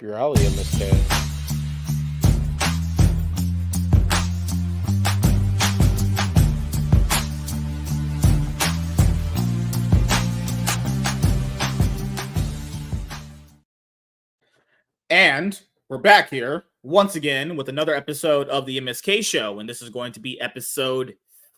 Your alley, MSK. And we're back here once again with another episode of the MSK show, and this is going to be episode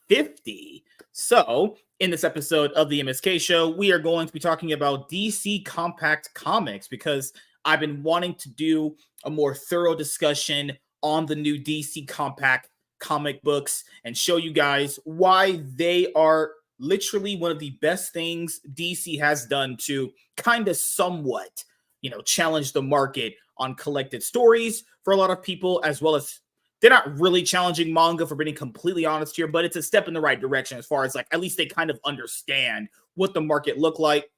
50. So, in this episode of the MSK show, we are going to be talking about DC Compact Comics because I've been wanting to do a more thorough discussion on the new DC Compact comic books and show you guys why they are literally one of the best things DC has done to kind of somewhat challenge the market on collected stories for a lot of people, as well as they're not really challenging manga, for being completely honest here, but it's a step in the right direction as far as like, at least they kind of understand what the market look like.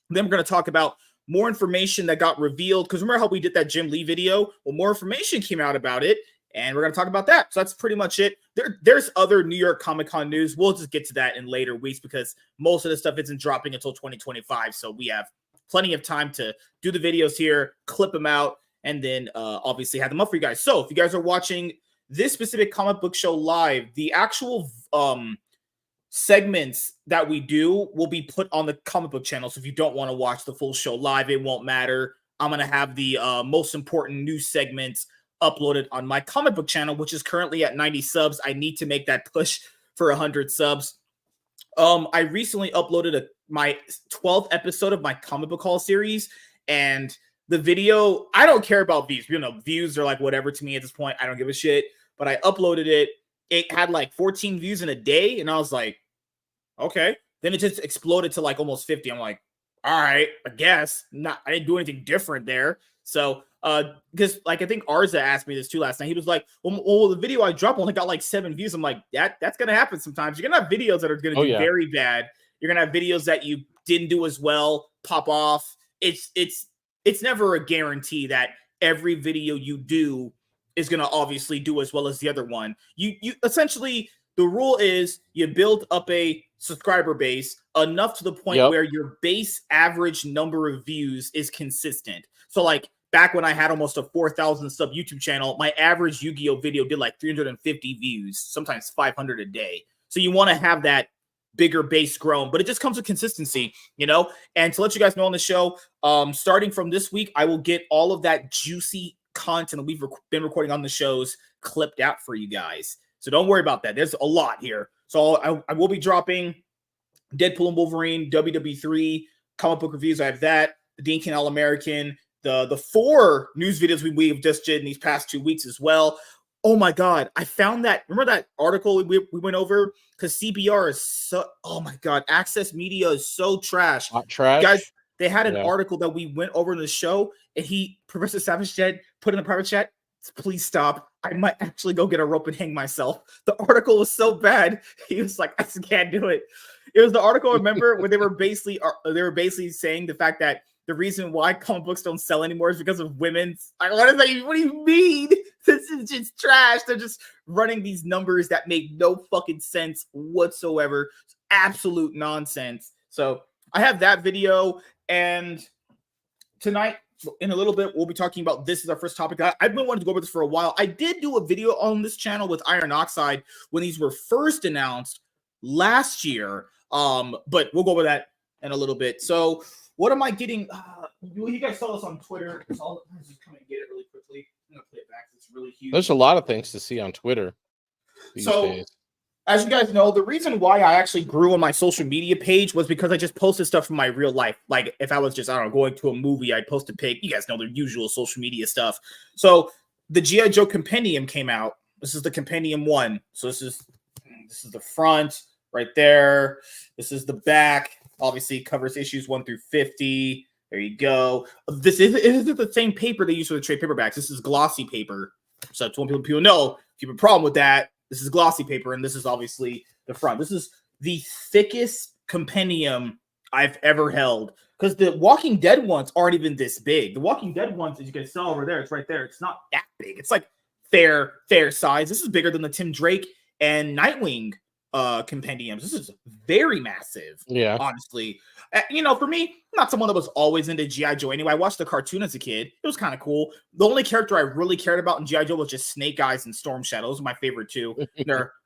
Then we're going to talk about more information that got revealed, because remember how we did that Jim Lee video? Well, more information came out about it, and we're going to talk about that. So that's pretty much it. There's other New York Comic Con news. We'll just get to that in later weeks because most of the stuff isn't dropping until 2025, so we have plenty of time to do the videos here, clip them out, and then obviously have them up for you guys. So if you guys are watching this specific comic book show live, the actual segments that we do will be put on the comic book channel. So if you don't want to watch the full show live, it won't matter. I'm going to have the most important news segments uploaded on my comic book channel, which is currently at 90 subs. I need to make that push for 100 subs. I recently uploaded my 12th episode of my comic book haul series, and the video, I don't care about views. Views are like whatever to me at this point. I don't give a shit. But I uploaded it. It had like 14 views in a day, and I was like, okay. Then it just exploded to like almost 50. I'm like, all right, I guess. I didn't do anything different there. So, because like I think Arza asked me this too last night. He was like, well, the video I dropped only got like 7 views. I'm like, that's gonna happen sometimes. You're gonna have videos that are gonna do very bad. You're gonna have videos that you didn't do as well pop off. It's never a guarantee that every video you do is gonna obviously do as well as the other one. You essentially, the rule is you build up a subscriber base enough to the point where your base average number of views is consistent. So like back when I had almost a 4,000 sub YouTube channel, my average Yu-Gi-Oh video did like 350 views, sometimes 500 a day. So you want to have that bigger base grown, but it just comes with consistency, And to let you guys know on the show, starting from this week, I will get all of that juicy content that we've been recording on the shows clipped out for you guys. So don't worry about that. There's a lot here. So I will be dropping Deadpool and Wolverine, WW3, comic book reviews. I have that, the Dean King All-American, the 4 news videos we've just did in these past 2 weeks as well. Oh my God, I found that. Remember that article we went over? Because CBR is so, oh my God, Access Media is so trash. Hot trash. Guys, they had an article that we went over in the show, and Professor Savage Jet put in the private chat, please stop. I might actually go get a rope and hang myself. The article was so bad. He was like, I just can't do it. It was the article, remember, where they were basically saying the fact that the reason why comic books don't sell anymore is because of women's. What do you mean? This is just trash. They're just running these numbers that make no fucking sense whatsoever. It's absolute nonsense. So I have that video, and tonight, in a little bit, we'll be talking about this as our first topic. I've been wanting to go over this for a while. I did do a video on this channel with Iron Oxide when these were first announced last year, but we'll go over that in a little bit. So what am I getting? You guys saw this on Twitter. Let's just come and get it really quickly. I'm going to play it back. It's really huge. There's a lot of things to see on Twitter these days. As you guys know, the reason why I actually grew on my social media page was because I just posted stuff from my real life. Like if I was just, going to a movie, I'd post a pic. You guys know the usual social media stuff. So the G.I. Joe Compendium came out. This is the Compendium 1. So this is the front right there. This is the back. Obviously covers issues 1 through 50. There you go. This isn't the same paper they use for the trade paperbacks. This is glossy paper. So it's one people know if you have a problem with that. This is glossy paper, and this is obviously the front. This is the thickest compendium I've ever held, because the Walking Dead ones aren't even this big. The Walking Dead ones, as you can see over there, it's right there. It's not that big. It's like fair size. This is bigger than the Tim Drake and Nightwing compendiums. This is very massive. Yeah. Honestly, for me, I'm not someone that was always into GI Joe. Anyway, I watched the cartoon as a kid. It was kind of cool. The only character I really cared about in GI Joe was just Snake Eyes and Storm Shadow. Those were my favorite two.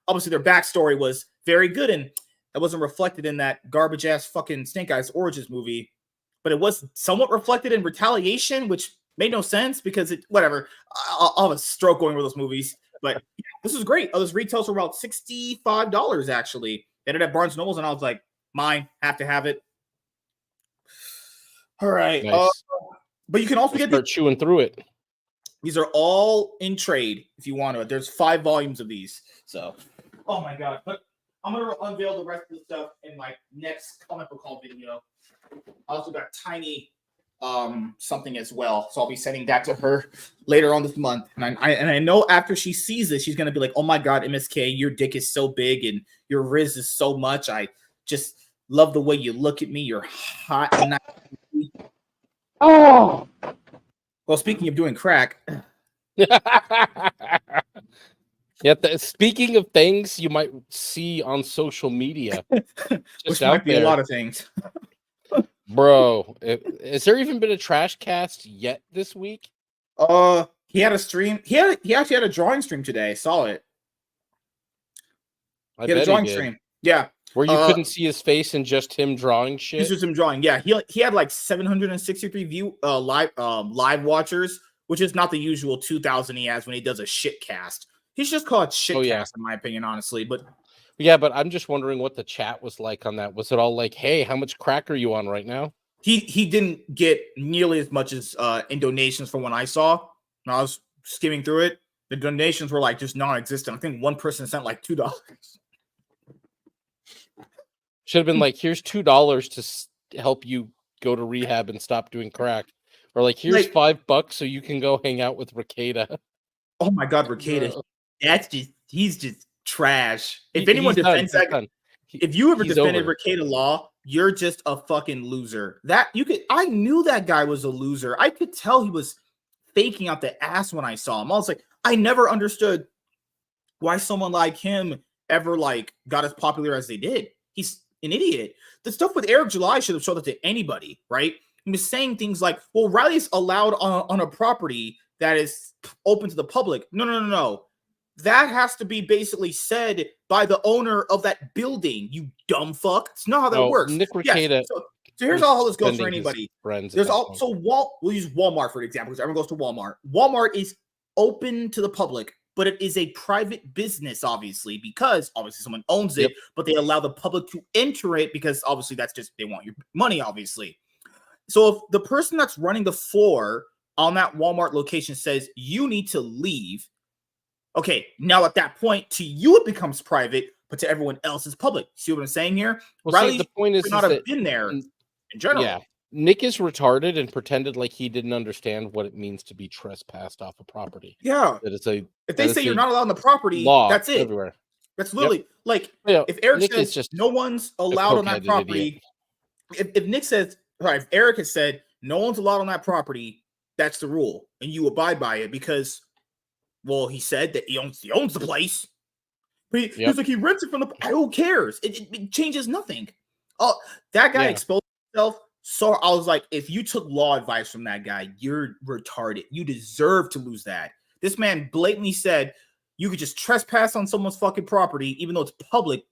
Obviously their backstory was very good, and that wasn't reflected in that garbage ass fucking Snake Eyes Origins movie. But it was somewhat reflected in Retaliation, which made no sense because whatever. I'll have a stroke going over those movies. But yeah, this was great. Those retails were about $65 actually. They ended at Barnes & Nobles, and I was like, mine, have to have it. All right. Nice. But you can also start chewing through it. These are all in trade if you want to. There's 5 volumes of these. So, oh my god. But I'm going to unveil the rest of the stuff in my next comic book haul video. I also got Tiny something as well, so I'll be sending that to her later on this month. And I know after she sees this, she's gonna be like, "Oh my god, MSK, your dick is so big and your Riz is so much. I just love the way you look at me. You're hot." And oh, well, speaking of doing crack, yeah. Speaking of things you might see on social media, which might be a lot of things. Bro, has there even been a trash cast yet this week? He had a stream. He actually had a drawing stream today. I saw it. He had a drawing stream. Yeah. Where you couldn't see his face and just him drawing shit. It's just him drawing. Yeah. He had like 763 live watchers, which is not the usual 2,000 he has when he does a shit cast. He's just called shit cast, in my opinion, honestly. But yeah, but I'm just wondering what the chat was like on that. Was it all like, "Hey, how much crack are you on right now?" He didn't get nearly as much as in donations from when I saw. When I was skimming through it, the donations were like just non-existent. I think one person sent like $2. Should have been like, "Here's $2 to help you go to rehab and stop doing crack," or like, "Here's $5 so you can go hang out with Ricada." Oh my god, Ricada! He's just trash. If anyone defends that, if you ever defended Ricada Law, you're just a fucking loser. I knew that guy was a loser. I could tell he was faking out the ass when I saw him. I was like, I never understood why someone like him ever got as popular as they did. He's an idiot. The stuff with Eric July should have showed that to anybody, right? He was saying things like, "Well, Riley's allowed on a property that is open to the public." No. That has to be basically said by the owner of that building, you dumb fuck. It's not how that works. Nick Ricada. Yes. So here's how this goes for anybody. There's also we'll use Walmart for an example because everyone goes to Walmart. Walmart is open to the public, but it is a private business, obviously, because obviously someone owns it, but they allow the public to enter it because obviously that's just they want your money, obviously. So if the person that's running the floor on that Walmart location says you need to leave. Okay, now at that point, to you it becomes private, but to everyone else it's public. See what I'm saying here? Well, Riley the point is not have been there in general. Yeah, Nick is retarded and pretended like he didn't understand what it means to be trespassed off a property. Yeah, if they say you're not allowed on the property, that's it. Everywhere. That's literally if Eric Nick says just no one's allowed on that property. If Nick says, if Eric has said no one's allowed on that property, that's the rule, and you abide by it because. Well, he said that he owns the place. But he was like, he rents it from the. Who cares? It changes nothing. Oh, that guy exposed himself. So I was like, if you took law advice from that guy, you're retarded. You deserve to lose that. This man blatantly said you could just trespass on someone's fucking property, even though it's public,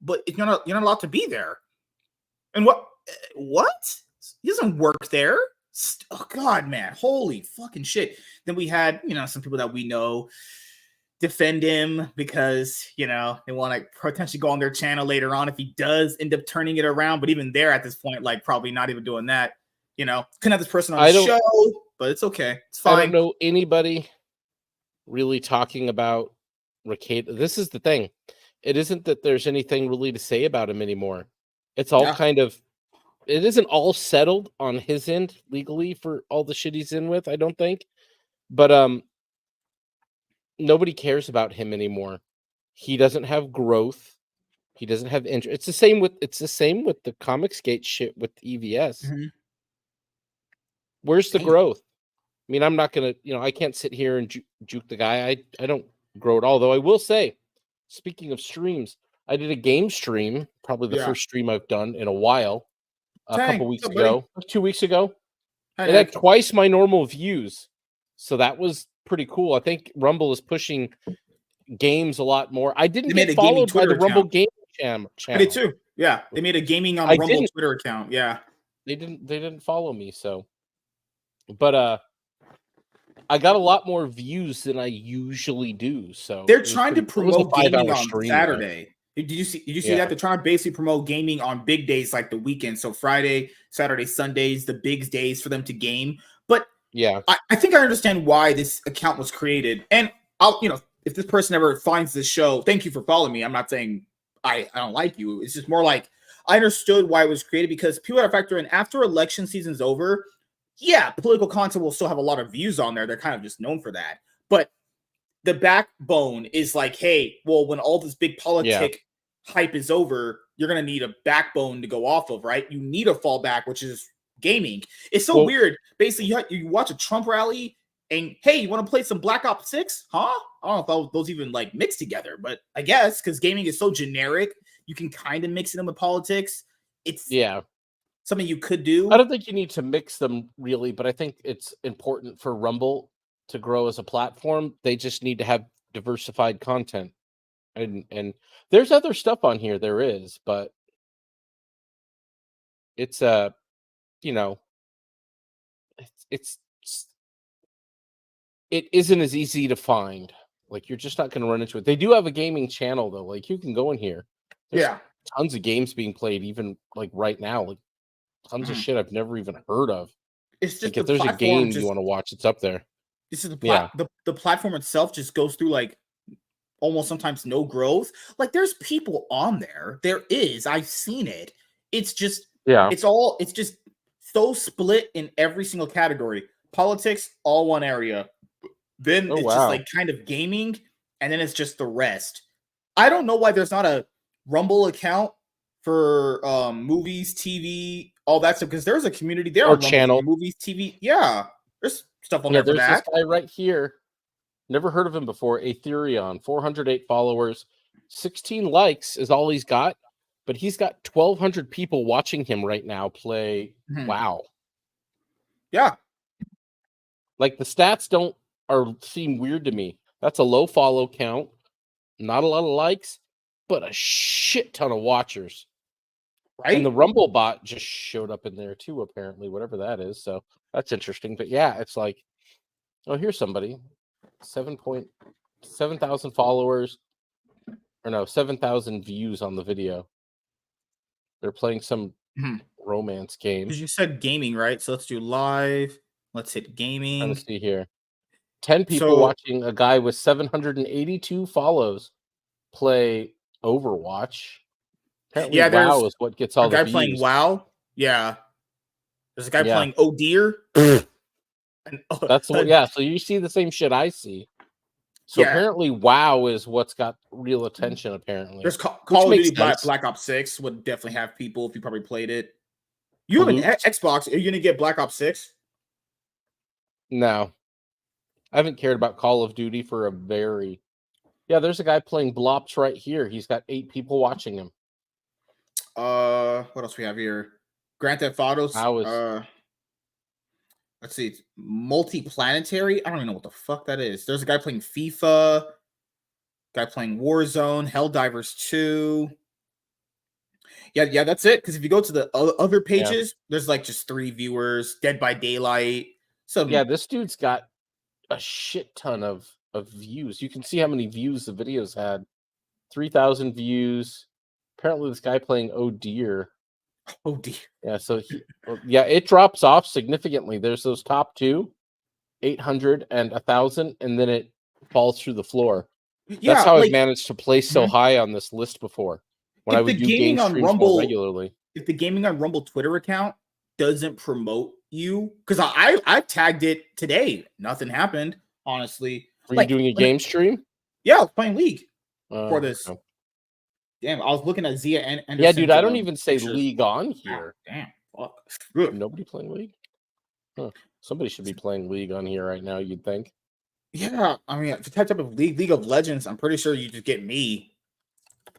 but you're not allowed to be there. And what? He doesn't work there. Oh god, man, holy fucking shit. Then we had some people that we know defend him because they want to potentially go on their channel later on if he does end up turning it around, but even there at this point, probably not even doing that. Couldn't have this person on the show, but it's okay, it's fine. I don't know anybody really talking about Ricada. This is the thing, it isn't that there's anything really to say about him anymore. It's all it isn't all settled on his end legally for all the shit he's in with, I don't think. But nobody cares about him anymore. He doesn't have growth. He doesn't have interest. It's the same with the Comicsgate shit with EVS. Mm-hmm. Where's the growth? I mean, I'm not gonna, I can't sit here and juke the guy. I don't grow at all. Though I will say, speaking of streams, I did a game stream, probably the Yeah. first stream I've done in a while, a Tank, couple what's weeks up, buddy? ago, 2 weeks ago. Hi, It had Nick. twice my normal views, so that was pretty cool. I think Rumble is pushing games a lot more. I didn't They made get a gaming followed by Twitter the Rumble account. game I did channel. too. Yeah, they made a gaming on I Rumble didn't. Twitter account. Yeah, They didn't follow me, so. But I got a lot more views than I usually do. So they're it was trying to pretty cool. It was a promote gaming 5-hour on stream though. Saturday. Did you see? Did you see Yeah. that? They're trying to basically promote gaming on big days like the weekend. So Friday, Saturday, Sundays, the big days for them to game. But Yeah. I think I understand why this account was created. And I'll, if this person ever finds this show, thank you for following me. I'm not saying I don't like you. It's just more like I understood why it was created because people are factor in after election season's over. Yeah, political content will still have a lot of views on there. They're kind of just known for that. But the backbone is like, hey, well, when all this big politic hype is over, you're going to need a backbone to go off of, right? You need a fallback, which is gaming. It's so weird. Basically, you watch a Trump rally and, hey, you want to play some Black Ops 6? Huh? I don't know if those even like mix together, but I guess because gaming is so generic, you can kind of mix it in with politics. It's something you could do. I don't think you need to mix them really, but I think it's important for Rumble to grow as a platform. They just need to have diversified content. And there's other stuff on here, there is, but it's it isn't as easy to find. Like you're just not going to run into it. They do have a gaming channel though. Like you can go in here. There's tons of games being played, even like right now. Like tons of shit I've never even heard of. It's just like if there's a game you want to watch, it's up there. This is the platform itself just goes through like almost sometimes no growth. Like there's people on there. There is. I've seen it. It's just it's just so split in every single category. Politics, all one area. Then it's just like kind of gaming, and then it's just the rest. I don't know why there's not a Rumble account for movies, TV, all that stuff, because there's a community there or on channel Rumble, movies, TV. Yeah, there's stuff on there for there's that. this guy right here. Never heard of him before. Aetherion, 408 followers, 16 likes is all he's got, but he's got 1,200 people watching him right now play WoW. Yeah. Like the stats seem weird to me. That's a low follow count, not a lot of likes, but a shit ton of watchers. Right. And the Rumble bot just showed up in there too, apparently, whatever that is. So that's interesting. But yeah, it's like, oh, here's somebody. 7,000 followers. Or no, 7,000 views on the video. They're playing some romance game. Because you said gaming, right? So let's do live. Let's hit gaming. Let's see here. 10 people watching a guy with 782 follows play Overwatch. Apparently, WoW is what gets all the views. A guy playing WoW. Yeah. There's a guy playing Oh Dear. That's what. Yeah. So you see the same shit I see. So apparently, WoW is what's got real attention. Apparently, there's Call of Duty Black Ops 6 would definitely have people if you probably played it. You have an Xbox. Are you gonna get Black Ops 6? No, I haven't cared about Call of Duty for a very. Yeah, there's a guy playing Blops right here. He's got 8 people watching him. What else we have here? Grand Theft Auto. Let's see. It's multi-planetary. I don't even know what the fuck that is. There's a guy playing FIFA. Guy playing Warzone. Helldivers 2. Yeah, that's it. Because if you go to the other pages, there's like just 3 viewers. Dead by Daylight. So yeah, this dude's got a shit ton of views. You can see how many views the videos had. 3,000 views. Apparently, this guy playing Oh Dear. Oh dear. Yeah, so it drops off significantly. There's those top 2, 800 and 1,000, and then it falls through the floor. Yeah, that's how I've managed to place so high on this list before. When I would do game streams Rumble, more regularly. If the Gaming on Rumble Twitter account doesn't promote you, because I tagged it today, nothing happened. Honestly, were you doing a game stream? Yeah, I was playing League for this. Okay. Damn, I was looking at Zia and Anderson. Yeah, dude, I don't even say League on here. Damn, fuck. Nobody playing League? Huh. Somebody should be playing League on here right now, you'd think. Yeah, I mean, for that type of League of Legends, I'm pretty sure you just get me.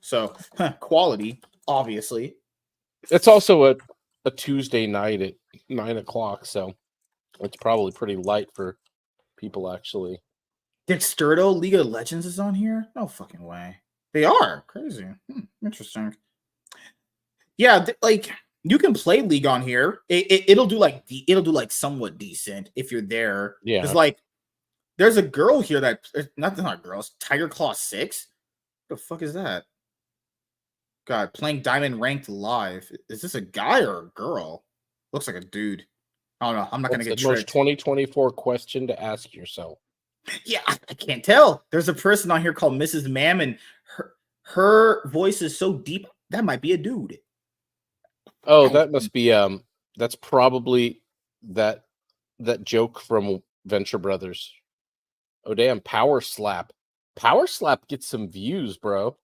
So quality, obviously. It's also a Tuesday night at 9 o'clock, so it's probably pretty light for people actually. Dexterto League of Legends is on here? No fucking way. They are crazy. Interesting. Yeah, like you can play League on here. It'll do like somewhat decent if you're there. Yeah. Because like there's a girl here that not girls. Tiger Claw 6. What the fuck is that? God, playing Diamond Ranked live. Is this a guy or a girl? Looks like a dude. I don't know. I'm not gonna get the most tricked. 2024 question to ask yourself. Yeah, I can't tell. There's a person on here called Mrs. Mam, and her voice is so deep. That might be a dude. Oh, that must be that's probably that joke from Venture Brothers. Oh damn, Power Slap. Power Slap gets some views, bro.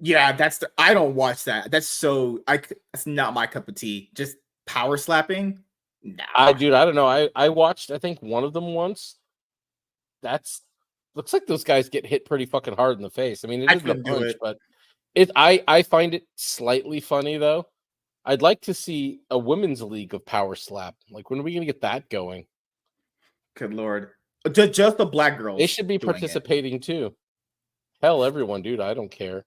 Yeah, I don't watch that. That's not my cup of tea. Just power slapping. Nah. Dude, I don't know. I watched I think one of them once. Looks like those guys get hit pretty fucking hard in the face. I mean, it isn't a punch, but I find it slightly funny though. I'd like to see a women's league of Power Slap. Like, when are we gonna get that going? Good lord. Just the black girls. They should be participating too. Hell, everyone, dude. I don't care.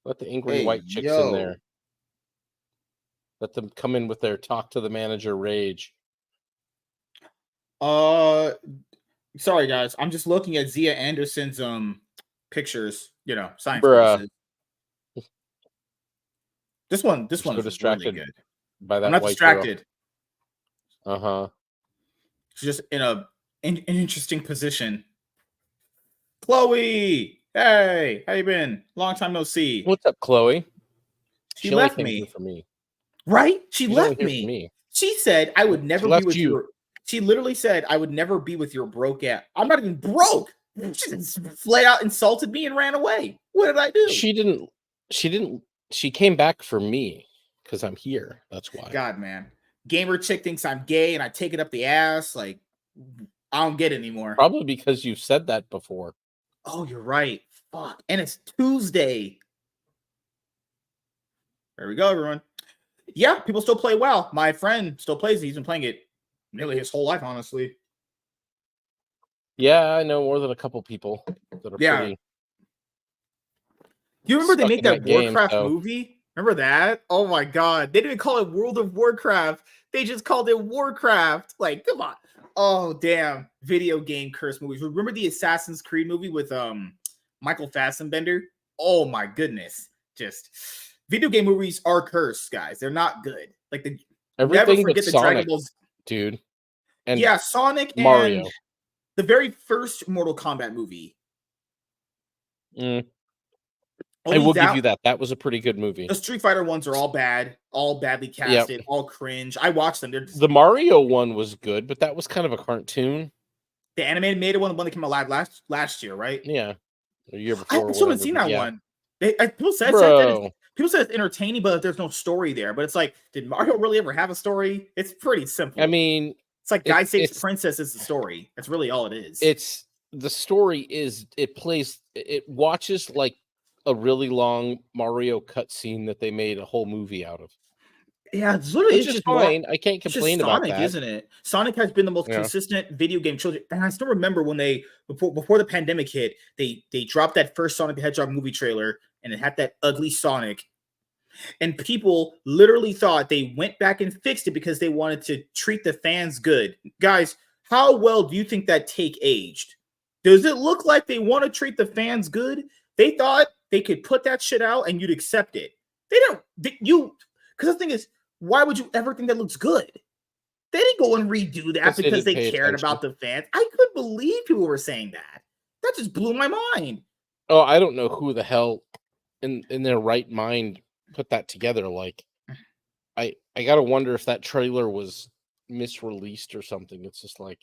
Let the angry white chicks in there. Let them come in with their talk to the manager rage. Sorry guys, I'm just looking at Zia Anderson's pictures. You know, science Bruh. This one's so distracted really good. by that. I'm not white distracted. Girl. She's just in an interesting position. Chloe, hey, how you been? Long time no see. What's up, Chloe? She left me. For me. Right? She left me. She said I would never be with you. She literally said I would never be with your broke ass. I'm not even broke. She just flat out insulted me and ran away. What did I do? She didn't. She came back for me because I'm here. That's why. God, man. Gamer chick thinks I'm gay and I take it up the ass. Like, I don't get it anymore. Probably because you've said that before. Oh, you're right. Fuck. And it's Tuesday. There we go, everyone. Yeah, people still play WoW. My friend still plays it. He's been playing it nearly his whole life, honestly. Yeah, I know more than a couple people that are pretty. You remember they made that Warcraft movie? Remember that? Oh my god. They didn't call it World of Warcraft. They just called it Warcraft. Like, come on. Oh, damn. Video game curse movies. Remember the Assassin's Creed movie with Michael Fassbender? Oh my goodness. Just video game movies are cursed, guys. They're not good. Like everything never forget the Sonic, Dragon Balls, dude. And yeah, Sonic and Mario. The very first Mortal Kombat movie. I will give you that. That was a pretty good movie. The Street Fighter ones are all bad, all badly casted, all cringe. I watched them. The Mario one was good, but that was kind of a cartoon. The animated one, the one that came out last year, right? Yeah, the year before. I still haven't seen that one. People said it's entertaining, but there's no story there. But it's like, did Mario really ever have a story? It's pretty simple. I mean, it's like Guy Saves Princess is the story. That's really all it is. It's the story is it watches like a really long Mario cutscene that they made a whole movie out of. Yeah, it's literally just fine. I can't complain about that. Isn't it? Sonic has been the most consistent video game trilogy. And I still remember when they before the pandemic hit, they dropped that first Sonic the Hedgehog movie trailer, and it had that ugly Sonic. And people literally thought they went back and fixed it because they wanted to treat the fans good. Guys, how well do you think that take aged? Does it look like they want to treat the fans good? They thought they could put that shit out and you'd accept it. They don't. Because the thing is, why would you ever think that looks good? They didn't go and redo that because they cared about the fans. I couldn't believe people were saying that. That just blew my mind. Oh, I don't know who the hell in their right mind put that together. Like, I gotta wonder if that trailer was misreleased or something. It's just like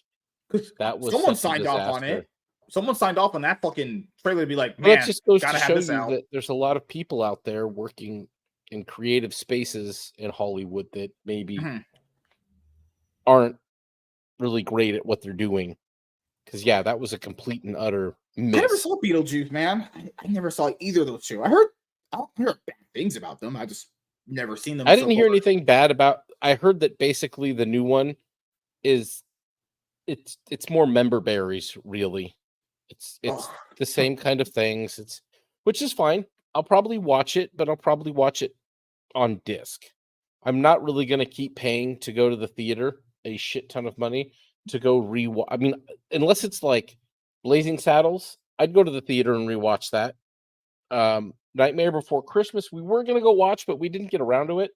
that was someone signed off on it. Someone signed off on that fucking trailer to be like, man, it just goes gotta to have show this you out. that there's a lot of people out there working in creative spaces in Hollywood that maybe aren't really great at what they're doing. Because yeah, that was a complete and utter miss. I never saw Beetlejuice, man. I never saw either of those two. I heard don't hear bad things about them. I just never seen them I so didn't hear far. anything bad about. I heard that basically the new one is it's more member berries, really. It's Oh, the same kind of things. It's which is fine. I'll probably watch it, but I'll probably watch it on disc. I'm not really going to keep paying to go to the theater a shit ton of money to go rewatch. I mean, unless it's like Blazing Saddles, I'd go to the theater and rewatch that. Nightmare Before Christmas, we were going to go watch, but we didn't get around to it.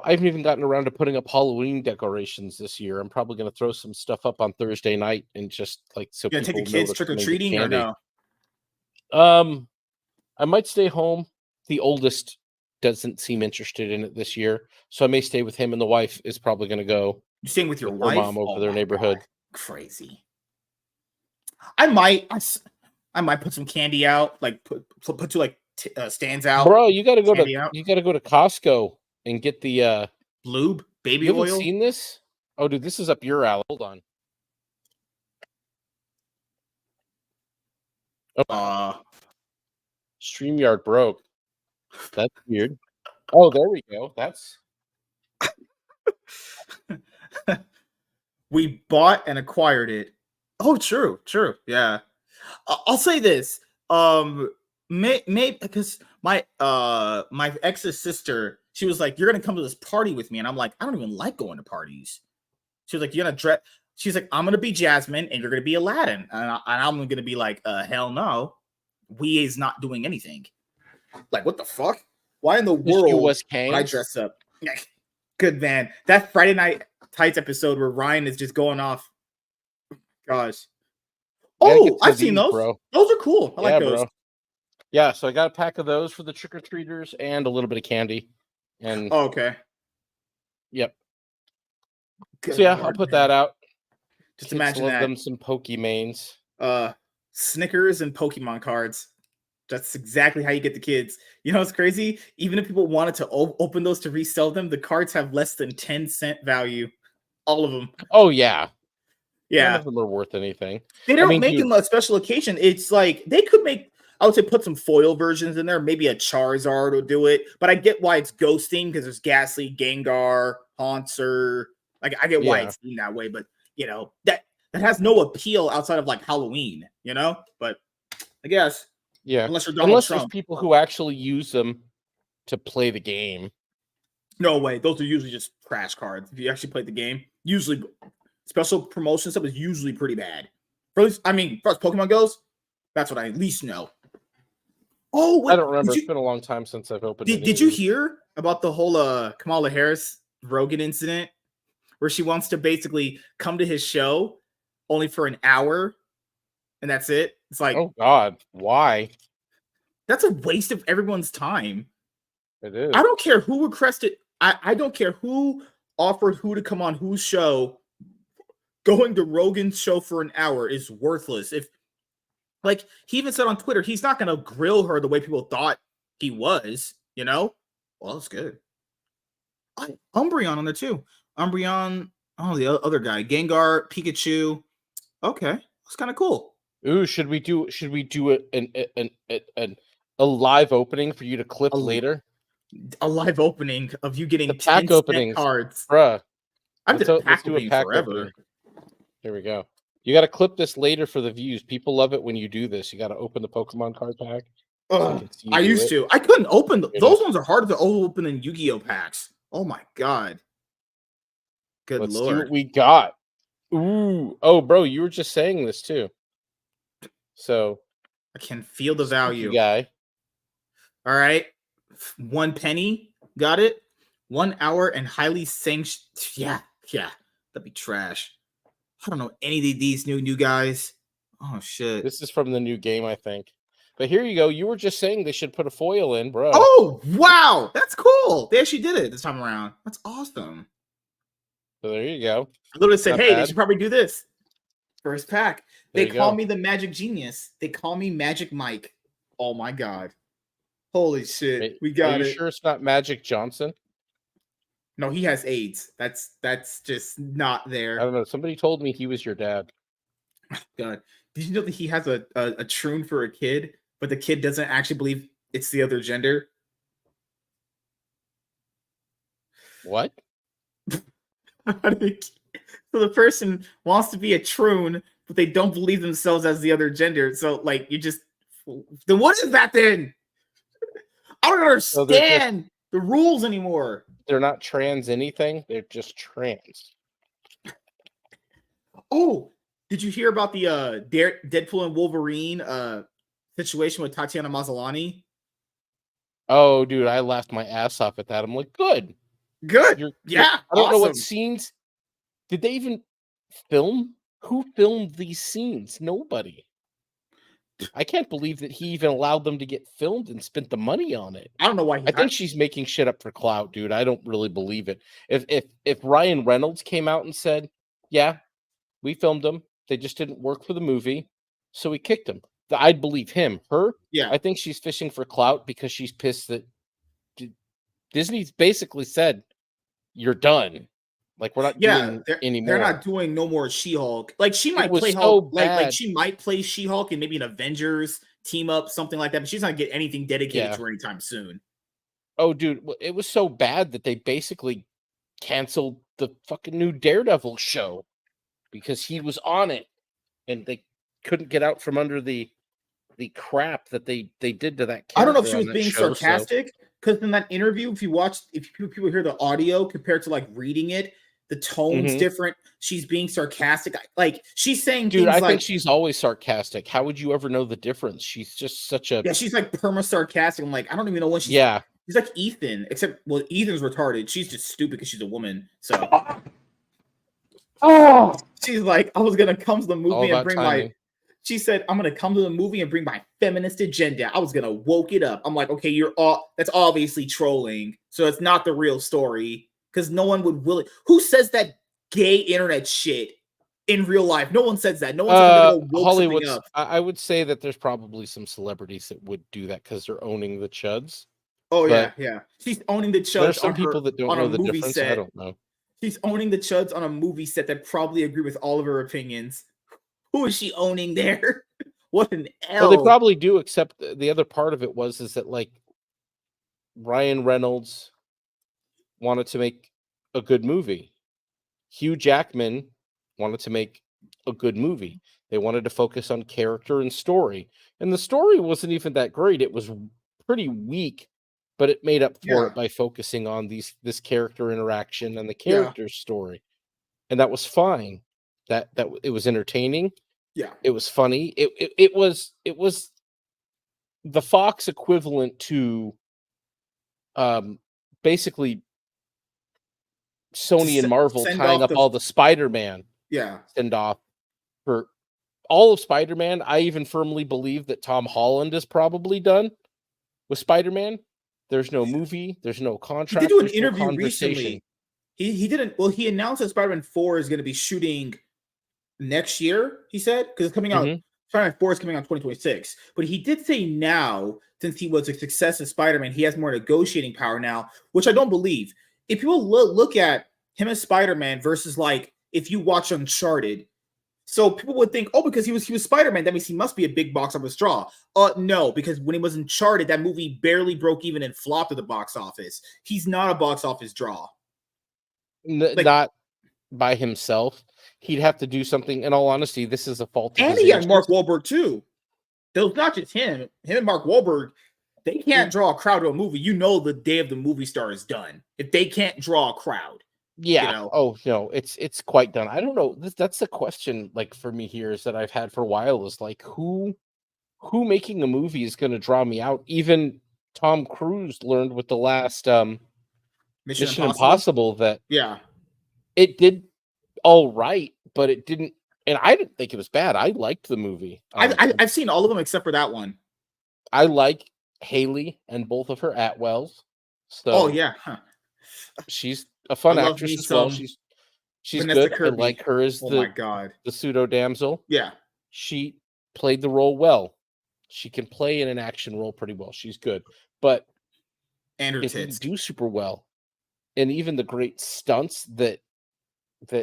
I haven't even gotten around to putting up Halloween decorations this year. I'm probably going to throw some stuff up on Thursday night and just like so you gonna take people the know kids to trick or come and get treating or candy. no? I might stay home. The oldest doesn't seem interested in it this year, so I may stay with him, and the wife is probably going to go You staying with your with her wife? mom over Oh their my neighborhood. god, crazy. I might, I might put some candy out, like put two like stands out, Bro, candy out, you got to go to Costco and get the lube, you baby haven't oil. seen this? Oh, dude, this is up your alley. Hold on. Oh, StreamYard broke. That's weird. Oh, there we go. That's We bought and acquired it. Oh, true, true. Yeah. I'll say this. May because my ex's sister, she was like, "You're gonna come to this party with me," and I'm like, "I don't even like going to parties." She was like, "You're gonna dress." She's like, "I'm gonna be Jasmine, and you're gonna be Aladdin," and I'm gonna be like, "Hell no, we is not doing anything." Like, what the fuck? Why in the just you world was would I Kang. dress up? Good man. That Friday Night Tights episode where Ryan is just going off. Gosh. You gotta Oh, get to I've seen these, those. bro. Those are cool. I like Yeah, those. bro. Yeah, so I got a pack of those for the trick or treaters and a little bit of candy. And Oh, okay. yep. So Good yeah, I'll lord, put that man. out. Just Kids imagine love that. them some Pokemains. Snickers and Pokemon cards. That's exactly how you get the kids. You know what's crazy? Even if people wanted to open those to resell them, the cards have less than 10-cent value. All of them. Oh yeah. None Yeah. of them are worth anything. They I don't mean, make dude, them a special occasion. It's like they could make, I would say, put some foil versions in there. Maybe a Charizard will do it. But I get why it's ghosting because there's Ghastly, Gengar, Haunter. Like I get why yeah. it's themed that way. But you know that has no appeal outside of like Halloween. You know. But I guess Yeah. unless you're Donald Unless there's Trump, people who actually use them to play the game. no way. Those are usually just trash cards. If you actually play the game, usually special promotion stuff is usually pretty bad. For at least, I mean, as far as Pokemon goes, that's what I at least know. Oh, I what don't remember. did It's you been a long time since I've opened any did of you these. hear about the whole Kamala Harris Rogan incident where she wants to basically come to his show only for an hour and that's it? It's like Oh God, why? that's a waste of everyone's time. It I is. don't care who requested. I don't care who offered who to come on whose show. Going to Rogan's show for an hour is worthless. If like he even said on Twitter, he's not going to grill her the way people thought he was. You know, well, it's good. Umbreon on there too. Umbreon. Oh, the other guy, Gengar, Pikachu. Okay, that's kind of cool. Ooh, should we do a live opening for you to clip A, later? a live opening of you The getting pack 10-cent openings, cards. bruh. I've did a Let's pack do a opening pack forever. opening. Here we go. You got to clip this later for the views. People love it when you do this. You got to open the Pokemon card pack so they can see you I do used it. to. I couldn't open Here it those is. ones. Are harder to open than Yu-Gi-Oh packs. Oh my god. Good Let's see what lord. we got. Ooh, oh, bro, you were just saying this too. So, I can feel the spooky value. guy. All right. 1 penny. Got it. 1 hour and highly sanctioned. Yeah. Yeah. That'd be trash. I don't know any of these new guys. Oh shit. This is from the new game, I think. But here you go. You were just saying they should put a foil in, bro. Oh wow, that's cool. They actually did it this time around. That's awesome. So there you go. I literally said, Not hey, they bad. should probably do this. First pack. There They you call go. me the Magic Genius. They call me Magic Mike. Oh my god. Holy shit. We Are got you it. sure it's not Magic Johnson? No, he has AIDS. That's just not I there. don't know. Somebody told me he was your dad. God. Did you know that he has a troon for a kid, but the kid doesn't actually believe It's the other gender. What? So the person wants to be a troon, but they don't believe themselves as the other gender. So like you just then what is that then? I don't So they're just understand the rules anymore. they're not trans anything. They're just trans. Oh, did you hear about the Deadpool and Wolverine situation with Tatiana Maslany? Oh, dude, I laughed my ass off at that. I'm like, good. Good. You're Yeah, I don't know what awesome. scenes did they even film? Who filmed these scenes? Nobody. I can't believe that he even allowed them to get filmed and spent the money on it. I don't know why he I think she's making shit up for clout, dude. I don't really believe it. If Ryan Reynolds came out and said, "Yeah, we filmed them. They just didn't work for the movie, so we kicked them." I'd believe him. Her, Yeah. I think she's fishing for clout because she's pissed that Disney's basically said, "You're done. Like we're not Yeah, doing they're not anymore." doing no more She-Hulk. Like she It might play was so Hulk, like bad. she might play She-Hulk in maybe an Avengers team up, something like that. But she's not gonna get anything dedicated Yeah. to her anytime soon. Oh, dude, it was so bad that they basically canceled the fucking new Daredevil show because he was on it, and they couldn't get out from under the crap that they did to that I don't know if character she on was that being show. So, sarcastic because in that interview, if people hear the audio compared to like reading it, the tone's mhm. different. She's being sarcastic. Like she's saying Dude, things I think like, she's always sarcastic. How would you ever know the difference? She's just such a yeah, she's like perma sarcastic. I'm like, I don't even know when yeah. she's like Ethan, except well, Ethan's retarded. She's just stupid because she's a woman. So Oh, she's like, I was gonna come to the all movie and about bring my. timing. She said, I'm gonna come to the movie and bring my feminist agenda. I was gonna woke it up. I'm like, okay, you're all that's obviously trolling. So it's not the real story. Because no one would will it. Who says that gay internet shit in real life? No one says that. No one says I'm gonna go woke something Hollywood's. up. I would say that there's probably some celebrities that would do that because they're owning the chuds. Oh But yeah, yeah. She's owning the there's chuds some people that don't on a know the movie difference. I set. don't know. She's owning the chuds on a movie set that probably agree with all of her opinions. Who is she owning there? What an Well, they L. probably do, except the other part of it is that like Ryan Reynolds wanted to make a good movie. Hugh Jackman wanted to make a good movie. They wanted to focus on character and story. And the story wasn't even that great. It was pretty weak, but it made up for Yeah, it by focusing on this character interaction and the yeah, character's story. And that was fine. That it was entertaining. yeah. It was funny. It was the Fox equivalent to um basically To Sony and Marvel send tying off up the all the Spider-Man yeah. send off for all of Spider-Man. I even firmly believe that Tom Holland is probably done with Spider-Man. There's no movie, there's no He did contract, do an there's no interview conversation. recently. He didn't. Well, he announced that Spider-Man 4 is going to be shooting next year. He said because it's coming out. Mhm. Spider-Man 4 is coming out 2026. But he did say now, since he was a success as Spider-Man, he has more negotiating power now, which I don't believe. If people look at him as Spider-Man versus like if you watch Uncharted, so people would think, oh, because he was Spider-Man, that means he must be a big box office draw. No, because when he was Uncharted, that movie barely broke even and flopped at the box office. He's not a box office draw. Like, Not by himself. He'd have to do something. In all honesty, this is a fault of and his he had Mark agents. Wahlberg too. There's not just him. Him and Mark Wahlberg, they can't draw a crowd to a movie. You know, the day of the movie star is done if they can't draw a crowd. You Yeah. know, Oh no, it's quite done. I don't know. That's the question. Like for me here is that I've had for a while is like who making a movie is going to draw me out. Even Tom Cruise learned with the last Mission Mission Impossible. Impossible that Yeah, it did all right, but it didn't. And I didn't think it was bad. I liked the movie. I've seen all of them except for that one. I like Haley and both of her Atwells, Oh so yeah, huh. she's a I fun love me actress as well. some She's Vanessa good. I Kirby. like her as Oh my god. the pseudo damsel. Yeah, She played the role well. She can play in an action role pretty well. She's good, but and her it didn't tits. do super well. And even the great stunts that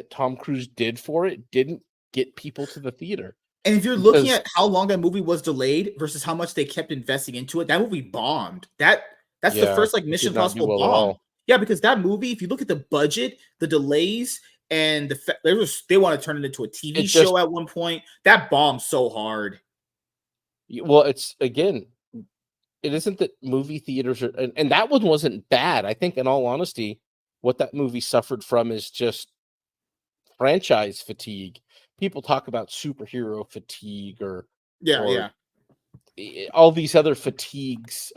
Tom Cruise did for it didn't get people to the theater. And if you're looking because at how long that movie was delayed versus how much they kept investing into it, that movie bombed. That's the yeah, first like it Mission did not do Impossible well at bomb. all. Yeah, because that movie, if you look at the budget, the delays, and they want to turn it into a TV It just show at one point. That bombed so hard. well, it's again, it isn't that movie theaters are, and that one wasn't bad. I think, in all honesty, what that movie suffered from is just franchise fatigue. People talk about superhero fatigue Yeah, or yeah. all these other fatigues,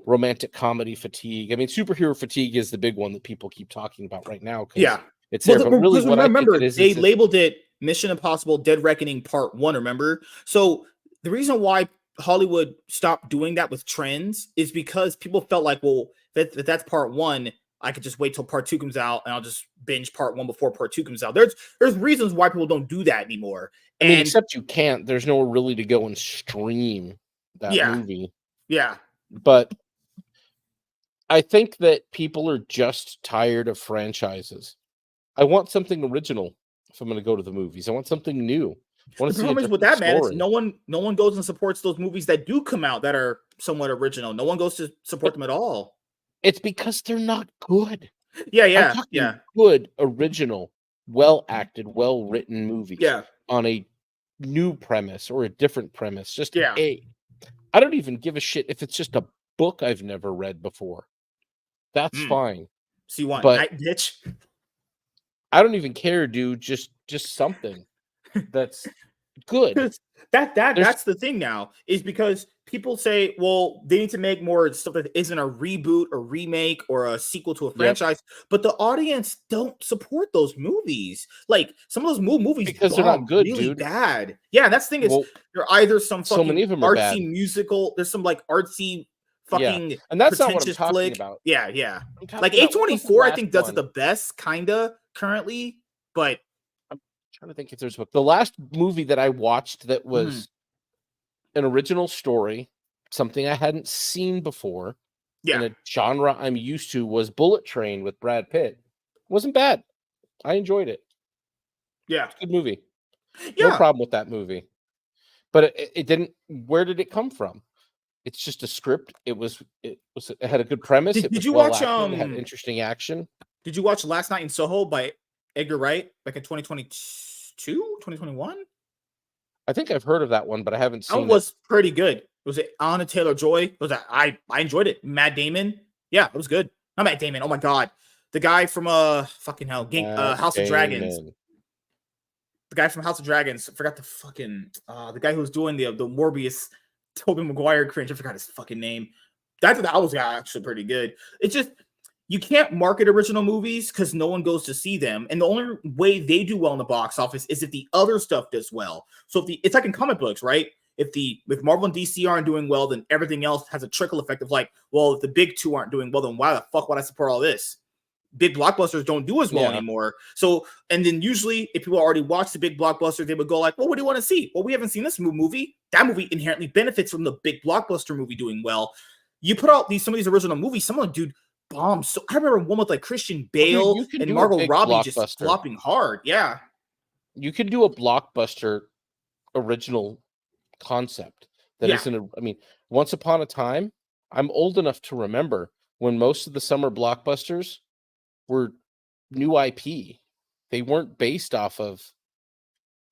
romantic comedy fatigue. I mean, superhero fatigue is the big one that people keep talking about right now because Yeah. it's Well, there. But really, because what I think it remember, they is it's labeled it Mission Impossible Dead Reckoning Part 1, remember? So the reason why Hollywood stopped doing that with trends is because people felt like, well, if that's part 1, I could just wait till part 2 comes out and I'll just binge part 1 before part 2 comes out. There's reasons why people don't do that anymore. I mean, And except you can't. There's nowhere really to go and stream that yeah, movie. yeah. But I think that people are just tired of franchises. I want something original if I'm going to go to the movies. I want something new. I want The to see a problem is with different that, man, it's story. no one goes and supports those movies that do come out that are somewhat original. No one goes to support But them at all. it's because they're not good. Yeah, I'm yeah, yeah, talking good, original, well acted, well written movies yeah, on a new premise or a different premise. Just yeah. I don't even give a shit if it's just a book I've never read before. That's Mm. fine. So you want But Night Bitch? I don't even care, dude. Just something that's good. Because There's that's the thing now is because people say, well, they need to make more stuff that isn't a reboot or remake or a sequel to a Yep, franchise, but the audience don't support those movies. Like some of those movies because they're not bomb good, really dude. bad. Yeah, and that's the thing is Well, they're either some so many fucking of them are bad. artsy musical. There's some like artsy Yeah, fucking and that's not what I'm pretentious talking flick. about. Yeah, yeah. I'm Like talking about what was the A24, I last think does it one? the best, kinda currently, but I'm trying to think if there's the last movie that I watched that mhm, was an original story, something I hadn't seen before in yeah, a genre I'm used to was Bullet Train with Brad Pitt. Wasn't bad. I enjoyed it. yeah, It's a good movie. No yeah. problem with that movie. But it didn't. Where did it come from? It's just a script. It had a good premise. It Did was you well watch acted. It had interesting action. Did you watch Last Night in Soho by Edgar Wright back in 2022, 2021? I think I've heard of that one, but I haven't That one seen it. was pretty good. Was it Anna Taylor-Joy? Was that I enjoyed it. Matt Damon. Yeah, it was good. Not Matt Damon. Oh my god. The guy from fucking hell, Matt House of Dragons. Damon. The guy from House of Dragons. I forgot the fucking the guy who was doing the Morbius Tobey Maguire cringe. I forgot his fucking name. That was actually pretty good. It's just you can't market original movies because no one goes to see them. And the only way they do well in the box office is if the other stuff does well. So it's like in comic books, right? If Marvel and DC aren't doing well, then everything else has a trickle effect of like, well, if the big two aren't doing well, then why the fuck would I support all this? Big blockbusters don't do as well Yeah. anymore. So, and then usually if people already watch the big blockbuster, they would go like, well, what do you want to see? Well, we haven't seen this movie. That movie inherently benefits from the big blockbuster movie doing well. You put out some of these original movies, some of them, dude, bombs. So I remember one with like Christian Well, dude, Bale you can and do a Margot big Robbie just blockbuster. flopping hard. Yeah. You can do a blockbuster original concept that Yeah. isn't a, I mean, once upon a time, I'm old enough to remember when most of the summer blockbusters were new IP. They weren't based off of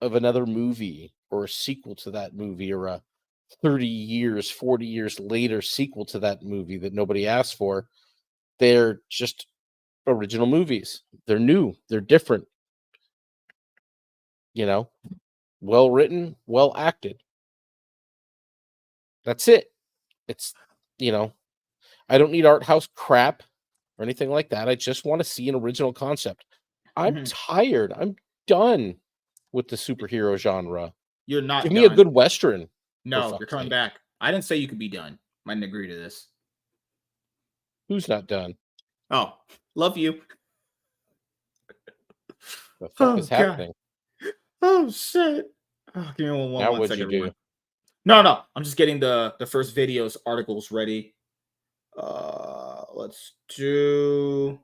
another movie or a sequel to that movie or a 30 years, 40 years later sequel to that movie that nobody asked for. They're just original movies. They're new, they're different, you know, well written, well acted. That's it. It's, you know, I don't need art house crap or anything like that. I just want to see an original concept. I'm Mhm. tired. I'm done with the superhero genre. You're Give not me a done. good western, for No, you're fuck's coming sake. back. I didn't say you could be done. I didn't agree to this. Who's not done? Oh, love you. The fuck Oh is god. happening? Oh shit. Oh, give me Now one what'd second, you everyone. do? No, no. I'm just getting the first videos articles ready. Let's do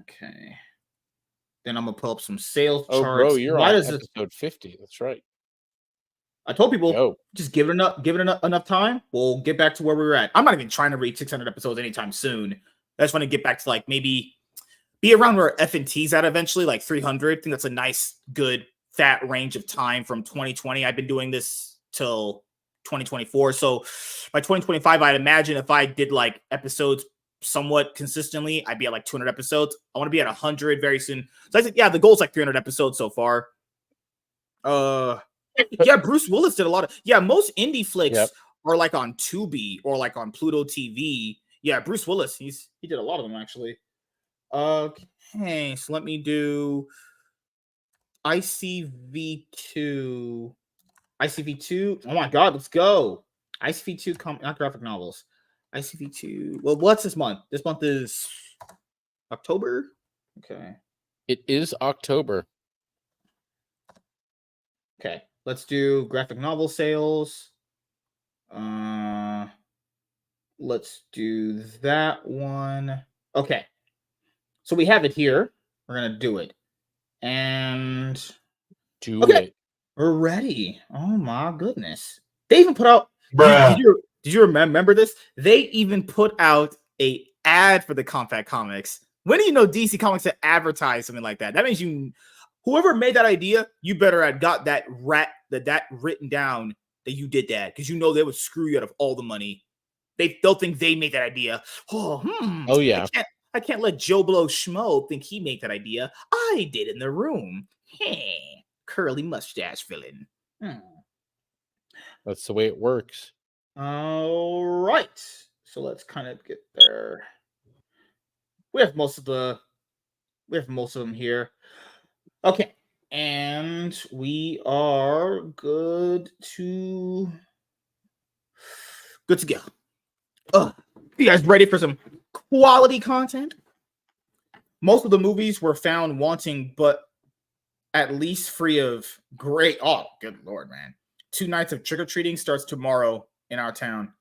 okay. Then I'm gonna pull up some sales Oh, charts. bro, you're Why on does it? episode 50. That's right. I told people Yo. just give it enough time. We'll get back to where we were at. I'm not even trying to reach 600 episodes anytime soon. I just want to get back to like maybe be around where F&T's at eventually, like 300. I think that's a nice, good, fat range of time from 2020. I've been doing this till 2024. So by 2025, I'd imagine if I did like episodes somewhat consistently, I'd be at like 200 episodes. I want to be at 100 very soon. So I think, yeah, the goal's like 300 episodes so far. Yeah, Bruce Willis did a lot of, most indie flicks are like on Tubi or like on Pluto TV. Yeah, Bruce Willis, he did a lot of them actually. Okay, so let me do ICV2. ICV2. Oh my god, let's go. ICV2 not graphic novels. ICV2. Well, what's this month? This month is October. Okay. It is October. Okay, let's do graphic novel sales. Let's do that one. Okay. So we have it here. We're gonna do it. And do it. We're ready. Oh my goodness. They even put out did you remember this? They even put out a ad for the Compact Comics. When do you know DC Comics to advertise something like that? That means whoever made that idea, you better have got that written down that you did that, because you know they would screw you out of all the money. They'll think they made that idea. Oh yeah. I can't let Joe Blow Schmo think he made that idea. I did in the room. Hey, curly mustache villain. That's the way it works. All right. So let's kind of get there. We have most of them here. Okay. And we are good to go. You guys ready for some quality content? Most of the movies were found wanting, but at least free of great. Oh, good Lord, man. 2 nights of trick-or-treating starts tomorrow in our town.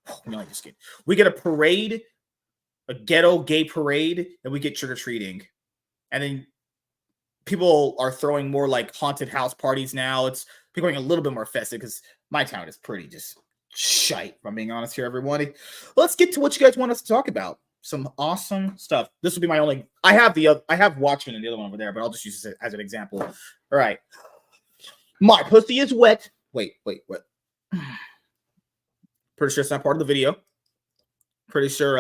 We get a parade, a ghetto gay parade, and we get trick-or-treating. And then people are throwing more like haunted house parties now. It's becoming a little bit more festive because my town is pretty just shite, if I'm being honest here, everybody. Let's get to what you guys want us to talk about. Some awesome stuff. This will be my only. I have Watchmen and the other one over there, but I'll just use this as an example. All right. My pussy is wet. Wait. Pretty sure it's not part of the video. Pretty sure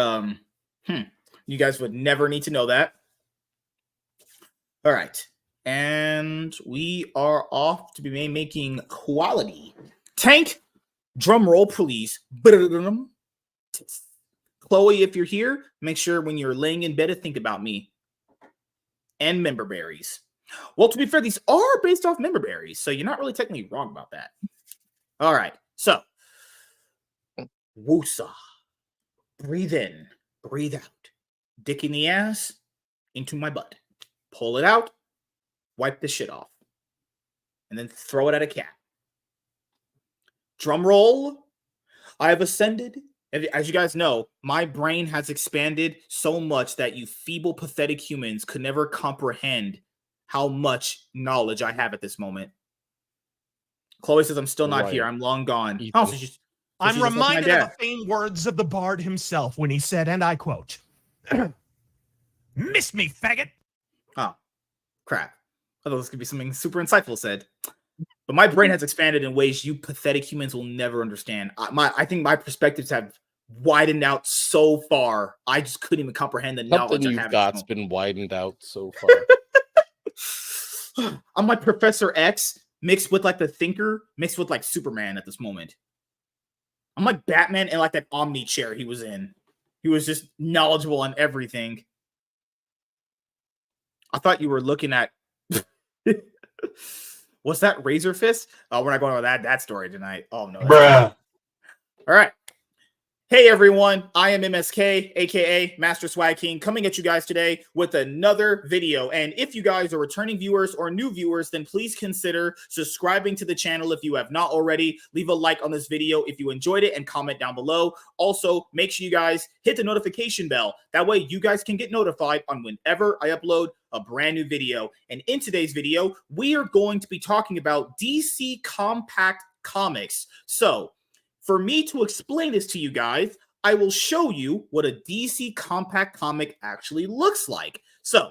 you guys would never need to know that. All right. And we are off to be making quality. Tank, drum roll, please. Chloe, if you're here, make sure when you're laying in bed to think about me. And member berries. Well, to be fair, these are based off member berries, so you're not really technically wrong about that. All right. So, woosah. Breathe in, breathe out. Dick in the ass, into my butt. Pull it out, wipe the shit off, and then throw it at a cat. Drum roll. I have ascended. As you guys know, my brain has expanded so much that you feeble, pathetic humans could never comprehend how much knowledge I have at this moment. Chloe says I'm still not here. I'm long gone. Oh, I'm reminded of the famed words of the bard himself when he said, and I quote, "Miss me, faggot." Oh, crap. I thought this could be something super insightful said. But my brain has expanded in ways you pathetic humans will never understand. I think my perspectives have widened out so far. I just couldn't even comprehend the knowledge Something I you've have. got's been widened out so far. I'm like Professor X mixed with like the Thinker, mixed with like Superman at this moment. I'm like Batman and like that Omni chair he was in. He was just knowledgeable on everything. I thought you were looking at. What's that, Razor Fist? Oh, we're not going over that story tonight. Oh no. Bruh. All right. Hey everyone, I am MSK, aka Master Swag King, coming at you guys today with another video. And if you guys are returning viewers or new viewers, then please consider subscribing to the channel if you have not already. Leave a like on this video if you enjoyed it and comment down below. Also, make sure you guys hit the notification bell. That way you guys can get notified on whenever I upload a brand new video. And in today's video, we are going to be talking about DC Compact Comics. So, for me to explain this to you guys, I will show you what a DC Compact comic actually looks like. So,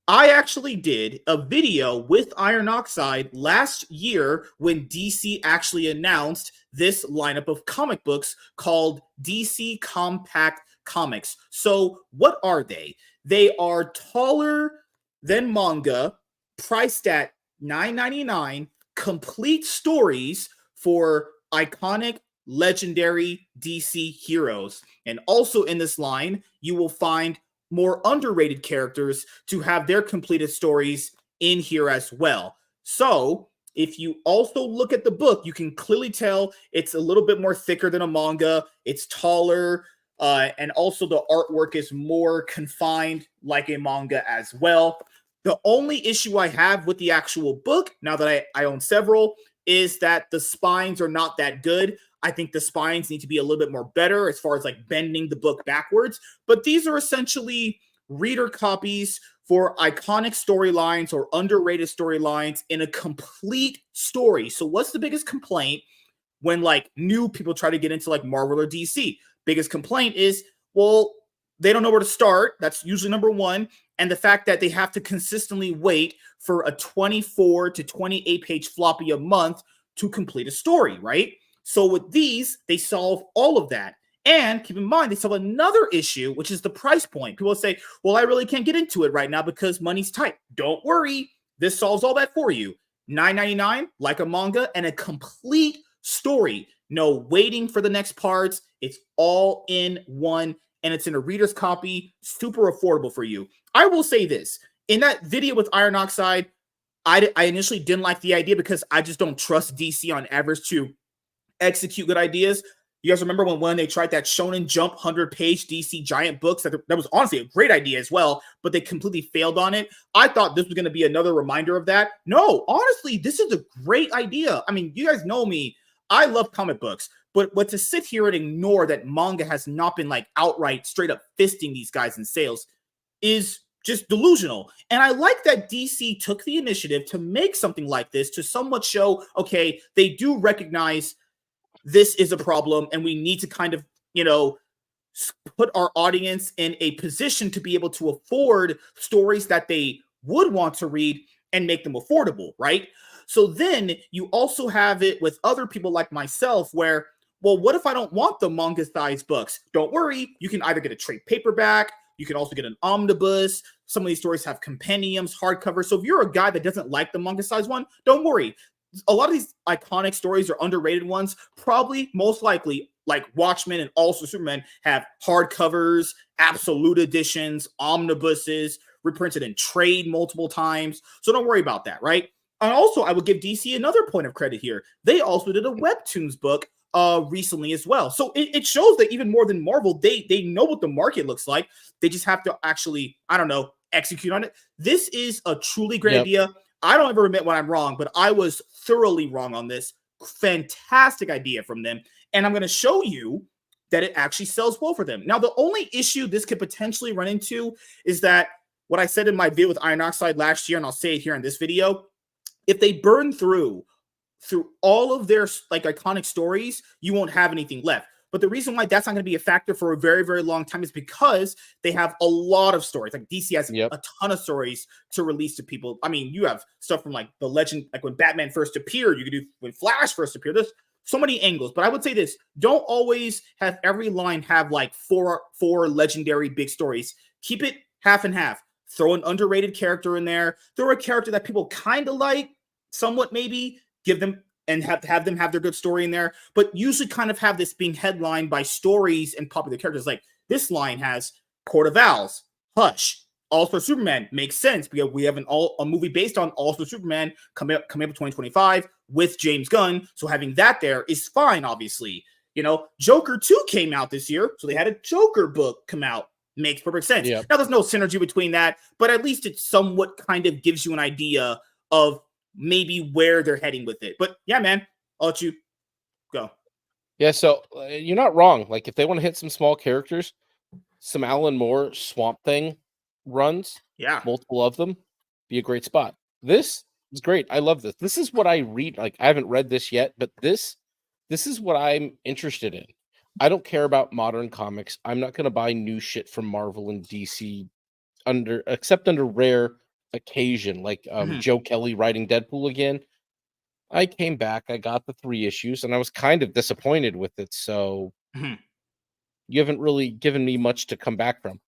I actually did a video with Iron Oxide last year when DC actually announced this lineup of comic books called DC Compact Comics. So, what are they? They are taller than manga, priced at $9.99, complete stories for iconic, legendary DC heroes. And also in this line, you will find more underrated characters to have their completed stories in here as well. So if you also look at the book, you can clearly tell it's a little bit more thicker than a manga. It's taller, and also the artwork is more confined like a manga as well. The only issue I have with the actual book, now that I own several, is that the spines are not that good. I think the spines need to be a little bit more better as far as like bending the book backwards. But these are essentially reader copies for iconic storylines or underrated storylines in a complete story. So what's the biggest complaint when like new people try to get into like Marvel or DC? Biggest complaint is, well, they don't know where to start. That's usually number one. And the fact that they have to consistently wait for a 24 to 28 page floppy a month to complete a story, right? So with these, they solve all of that. And keep in mind, they solve another issue, which is the price point. People say, well, I really can't get into it right now because money's tight. Don't worry. This solves all that for you. $9.99, like a manga, and a complete story. No waiting for the next parts. It's all in one, and it's in a reader's copy, super affordable for you. I will say this. In that video with Iron Oxide, I initially didn't like the idea because I just don't trust DC on average to execute good ideas. You guys remember when they tried that Shonen Jump 100-page DC giant books? That was honestly a great idea as well, but they completely failed on it. I thought this was going to be another reminder of that. No, honestly, this is a great idea. I mean, you guys know me. I love comic books. But to sit here and ignore that manga has not been like outright straight up fisting these guys in sales is just delusional. And I like that DC took the initiative to make something like this to somewhat show, okay, they do recognize this is a problem and we need to kind of, you know, put our audience in a position to be able to afford stories that they would want to read and make them affordable, right? So then you also have it with other people like myself where, well, what if I don't want the manga-sized books? Don't worry. You can either get a trade paperback. You can also get an omnibus. Some of these stories have compendiums, hardcover. So if you're a guy that doesn't like the manga-sized one, don't worry. A lot of these iconic stories or underrated ones, probably most likely, like Watchmen and also Superman, have hardcovers, absolute editions, omnibuses, reprinted in trade multiple times. So don't worry about that, right? And also, I would give DC another point of credit here. They also did a Webtoons book recently as well. So it shows that even more than Marvel, they know what the market looks like. They just have to actually, I don't know, execute on it. This is a truly great idea. I don't ever admit when I'm wrong, but I was thoroughly wrong on this. Fantastic idea from them. And I'm going to show you that it actually sells well for them. Now, the only issue this could potentially run into is that what I said in my video with Iron Oxide last year, and I'll say it here in this video, if they burn through all of their like iconic stories, you won't have anything left. But the reason why that's not going to be a factor for a very, very long time is because they have a lot of stories. Like DC has a ton of stories to release to people. I mean, you have stuff from like the legend, like when Batman first appeared, you could do when Flash first appeared. There's so many angles. But I would say this, don't always have every line have like four legendary big stories. Keep it half and half. Throw an underrated character in there. Throw a character that people kind of like, somewhat maybe, give them and have them have their good story in there, but usually kind of have this being headlined by stories and popular characters. Like this line has Court of Owls, Hush, All-Star Superman. Makes sense because we have a movie based on All-Star Superman coming up in 2025 with James Gunn. So having that there is fine, obviously. You know, Joker 2 came out this year, so they had a Joker book come out. Makes perfect sense. Yep. Now, there's no synergy between that, but at least it somewhat kind of gives you an idea of maybe where they're heading with it. But yeah, man, I'll let you go. Yeah, so you're not wrong. Like, if they want to hit some small characters, some Alan Moore Swamp Thing runs, Yeah. multiple of them, be a great spot. This is great. I love this. This is what I read. Like, I haven't read this yet, but this is what I'm interested in. I don't care about modern comics. I'm not going to buy new shit from Marvel and DC except under rare occasion, like Joe Kelly writing Deadpool again. I came back, I got the 3 issues, and I was kind of disappointed with it. So you haven't really given me much to come back from.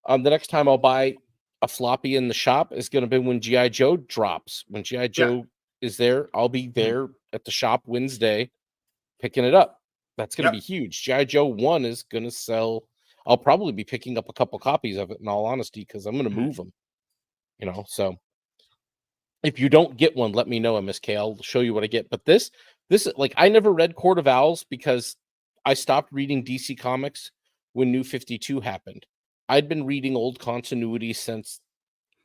The next time I'll buy a floppy in the shop is going to be when G.I. Joe drops. When G.I. Joe is there, I'll be there at the shop Wednesday picking it up. That's going to be huge. G.I. Joe 1 is going to sell. I'll probably be picking up a couple copies of it, in all honesty, because I'm going to move them. You know, so if you don't get one, let me know, MSK. I'll show you what I get. But this is like, I never read Court of Owls because I stopped reading DC Comics when New 52 happened. I'd been reading old continuity since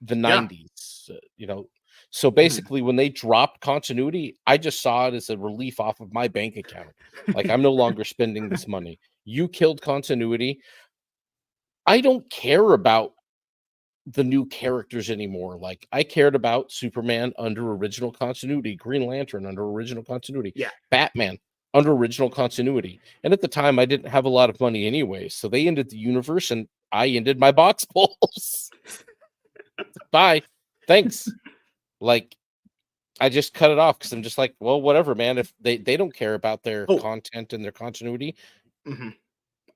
the 90s, you know. So basically, when they dropped continuity, I just saw it as a relief off of my bank account. Like, I'm no longer spending this money. You killed continuity. I don't care about the new characters anymore. Like, I cared about Superman under original continuity, Green Lantern under original continuity, Batman under original continuity. And at the time, I didn't have a lot of money anyway, so they ended the universe, and I ended my box pulls. Bye, thanks. Like, I just cut it off because I'm just like, well, whatever, man. If they don't care about their content and their continuity,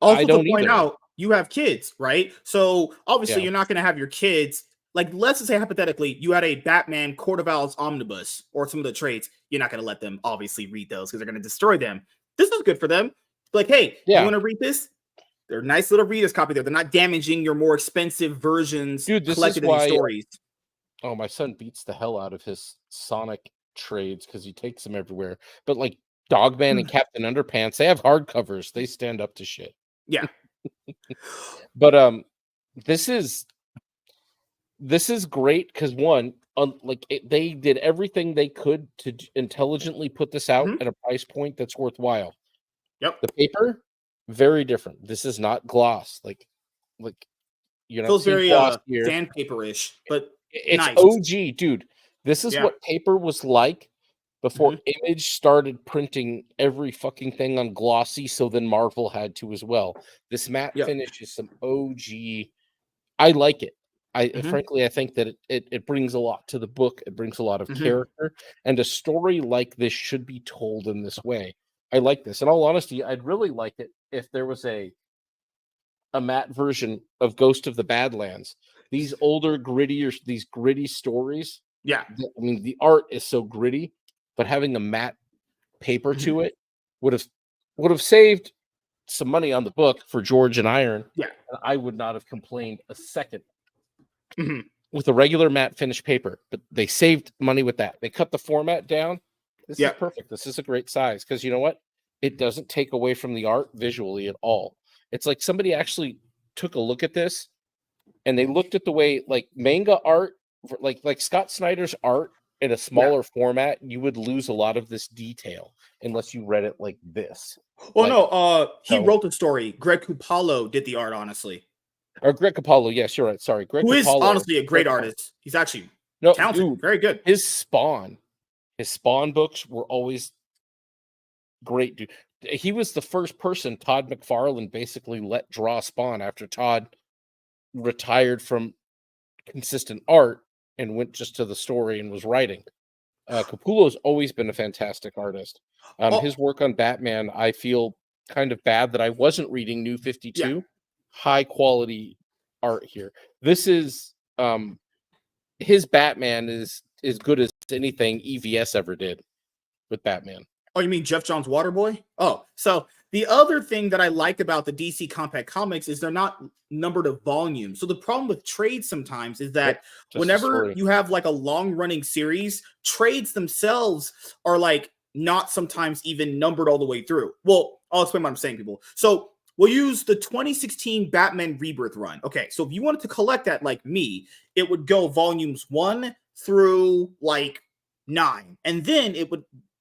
also I don't to point either. out, you have kids, right? So obviously, you're not going to have your kids. Like, let's just say hypothetically, you had a Batman Court of Owls omnibus or some of the trades. You're not going to let them obviously read those because they're going to destroy them. This is good for them. Like, hey, you want to read this? They're a nice little reader's copy there. They're not damaging your more expensive versions. Dude, this collected is why, in these stories. Oh, my son beats the hell out of his Sonic trades because he takes them everywhere. But like Dogman and Captain Underpants, they have hardcovers. They stand up to shit. Yeah. But this is great because one, they did everything they could to intelligently put this out at a price point that's worthwhile. Yep. The paper, very different. This is not gloss. Like you're not feels very here. Sandpaper-ish, but it's nice. OG, dude. This is what paper was like before Image started printing every fucking thing on glossy, so then Marvel had to as well. This matte finish is some OG. I like it. Frankly, I think that it brings a lot to the book. It brings a lot of character, and a story like this should be told in this way. I like this. In all honesty, I'd really like it if there was a matte version of Ghost of the Badlands. These older, these gritty stories. Yeah. I mean, the art is so gritty, but having a matte paper to it would have saved some money on the book for George and Iron. Yeah. And I would not have complained a second with a regular matte finish paper, but they saved money with that. They cut the format down. This is perfect. This is a great size because you know what? It doesn't take away from the art visually at all. It's like somebody actually took a look at this and they looked at the way like manga art, like Scott Snyder's art in a smaller format, you would lose a lot of this detail unless you read it like this. Well, he wrote the story. Greg Capullo did the art, honestly. Or Greg Capullo, yes, you're right. Sorry, Greg Who Capullo, is honestly a great artist. He's actually talented, dude, very good. His Spawn books were always great, dude. He was the first person Todd McFarlane basically let draw Spawn after Todd retired from consistent art and went just to the story and was writing. Capullo's always been a fantastic artist. His work on Batman, I feel kind of bad that I wasn't reading New 52. Yeah. High quality art here. This is his Batman is as good as anything EVS ever did with Batman. Oh, you mean Jeff Johns' Waterboy? Oh, so the other thing that I like about the DC Compact Comics is they're not numbered of volumes. So the problem with trades sometimes is that whenever you have like a long running series, trades themselves are like not sometimes even numbered all the way through. Well, I'll explain what I'm saying, people. So we'll use the 2016 Batman Rebirth run. Okay, so if you wanted to collect that like me, it would go volumes 1 through like 9. And then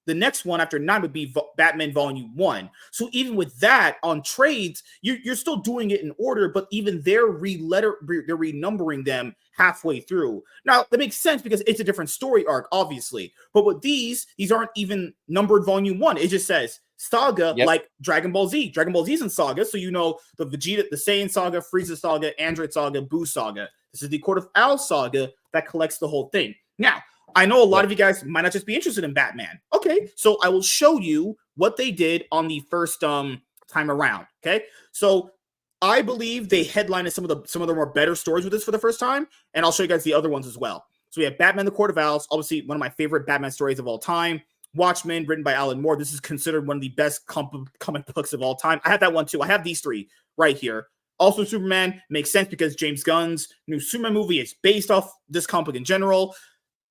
the next one after 9 would be Batman Volume 1. So even with that on trades, you're still doing it in order, but even they're renumbering them halfway through. Now, that makes sense because it's a different story arc, obviously. But with these aren't even numbered Volume 1. It just says Saga, like Dragon Ball Z. Dragon Ball Z's in Saga, so you know the Vegeta, the Saiyan Saga, Frieza Saga, Android Saga, Buu Saga. This is the Court of Owls Saga that collects the whole thing. Now, I know a lot of you guys might not just be interested in Batman. Okay, so I will show you what they did on the first time around. Okay, so I believe they headlined some of the more better stories with this for the first time, and I'll show you guys the other ones as well. So we have Batman: The Court of Owls, obviously one of my favorite Batman stories of all time. Watchmen, written by Alan Moore. This is considered one of the best comic books of all time. I have that one too. I have these 3 right here. Also, Superman makes sense because James Gunn's new Superman movie is based off this comic book in general.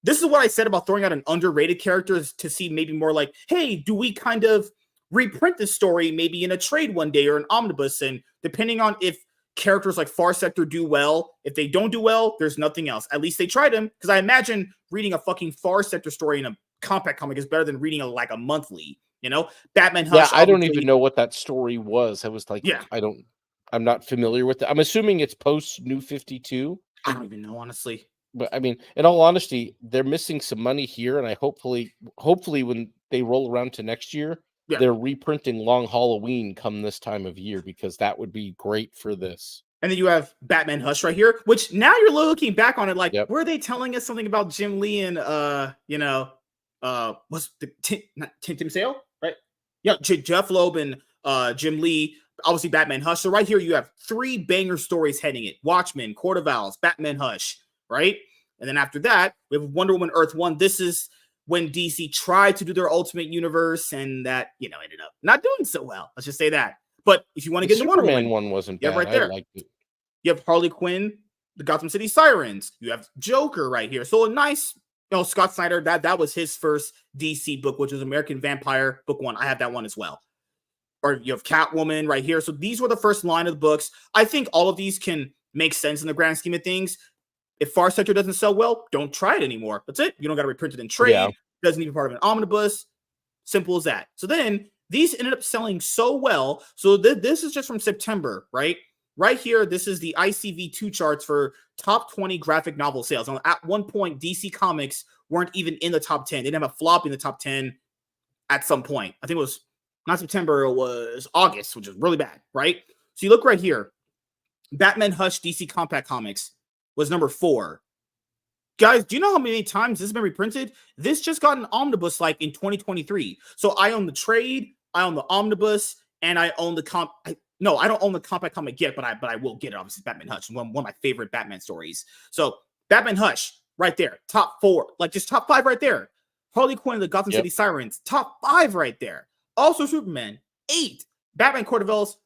This is what I said about throwing out an underrated character to see maybe more like, hey, do we kind of reprint this story maybe in a trade one day or an omnibus? And depending on if characters like Far Sector do well, if they don't do well, there's nothing else. At least they tried them, because I imagine reading a fucking Far Sector story in a compact comic is better than reading a monthly, you know? Batman Hush. Yeah, I don't even know what that story was. I was like, yeah, I'm not familiar with it. I'm assuming it's post New 52. I don't even know, honestly. But I mean, in all honesty, they're missing some money here, and I hopefully when they roll around to next year, they're reprinting Long Halloween come this time of year, because that would be great for this. And then you have Batman Hush right here, which now you're looking back on it like, were they telling us something about Jim Lee and what's the Tim Sale, right? Yeah, Jeff Loeb and Jim Lee. Obviously, Batman Hush. So right here, you have 3 banger stories heading it: Watchmen, Court of Owls, Batman Hush. Right? And then after that, we have Wonder Woman Earth 1. This is when DC tried to do their Ultimate Universe, and that, ended up not doing so well. Let's just say that. But if you want to get into Wonder Woman, one wasn't bad. Right there. I liked it. You have Harley Quinn, the Gotham City Sirens. You have Joker right here. So a nice, Scott Snyder, that was his first DC book, which was American Vampire book 1. I have that one as well. Or you have Catwoman right here. So these were the first line of the books. I think all of these can make sense in the grand scheme of things. If Far Sector doesn't sell well, don't try it anymore. That's it. You don't got to reprint it in trade. Yeah. Doesn't need to be part of an omnibus. Simple as that. So then these ended up selling so well. So this is just from September, right? Right here, this is the ICV2 charts for top 20 graphic novel sales. Now, at one point, DC Comics weren't even in the top 10. They didn't have a flop in the top 10 at some point. I think it was not September, it was August, which is really bad, right? So you look right here. Batman Hush DC Compact Comics was number 4. Guys, do you know how many times this has been reprinted? This just got an omnibus like in 2023. So I own the trade, I own the omnibus, and I own the No, I don't own the compact comic yet, but I will get it. Obviously, Batman Hush, one of my favorite Batman stories. So Batman Hush, right there, top 4, like just top 5 right there. Harley Quinn, the Gotham City Sirens, top 5 right there. Also Superman, 8. Batman Court of Owls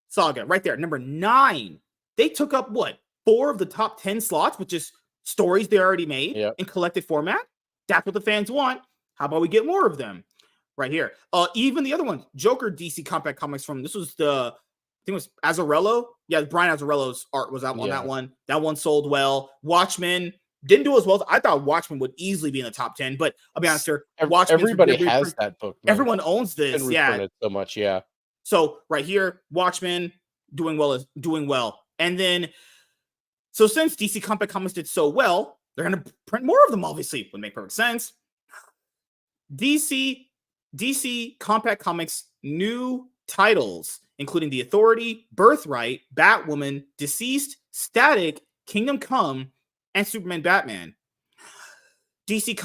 Saga, right there, number 9. They took up what? 4 of the top 10 slots, which is stories they already made in collected format. That's what the fans want. How about we get more of them? Right here. Even the other one, Joker DC Compact Comics from, this was I think it was Azzarello. Yeah, Brian Azzarello's art was out on that one. That one sold well. Watchmen didn't do as well. I thought Watchmen would easily be in the top 10, but I'll be honest here. Everybody has that book. Man. Everyone owns this. Yeah. So much. Yeah. So right here, Watchmen doing well. And then, so since DC Compact Comics did so well, they're going to print more of them, obviously. Would make perfect sense. DC Compact Comics new titles, including The Authority, Birthright, Batwoman, Deceased, Static, Kingdom Come, and Superman Batman. DC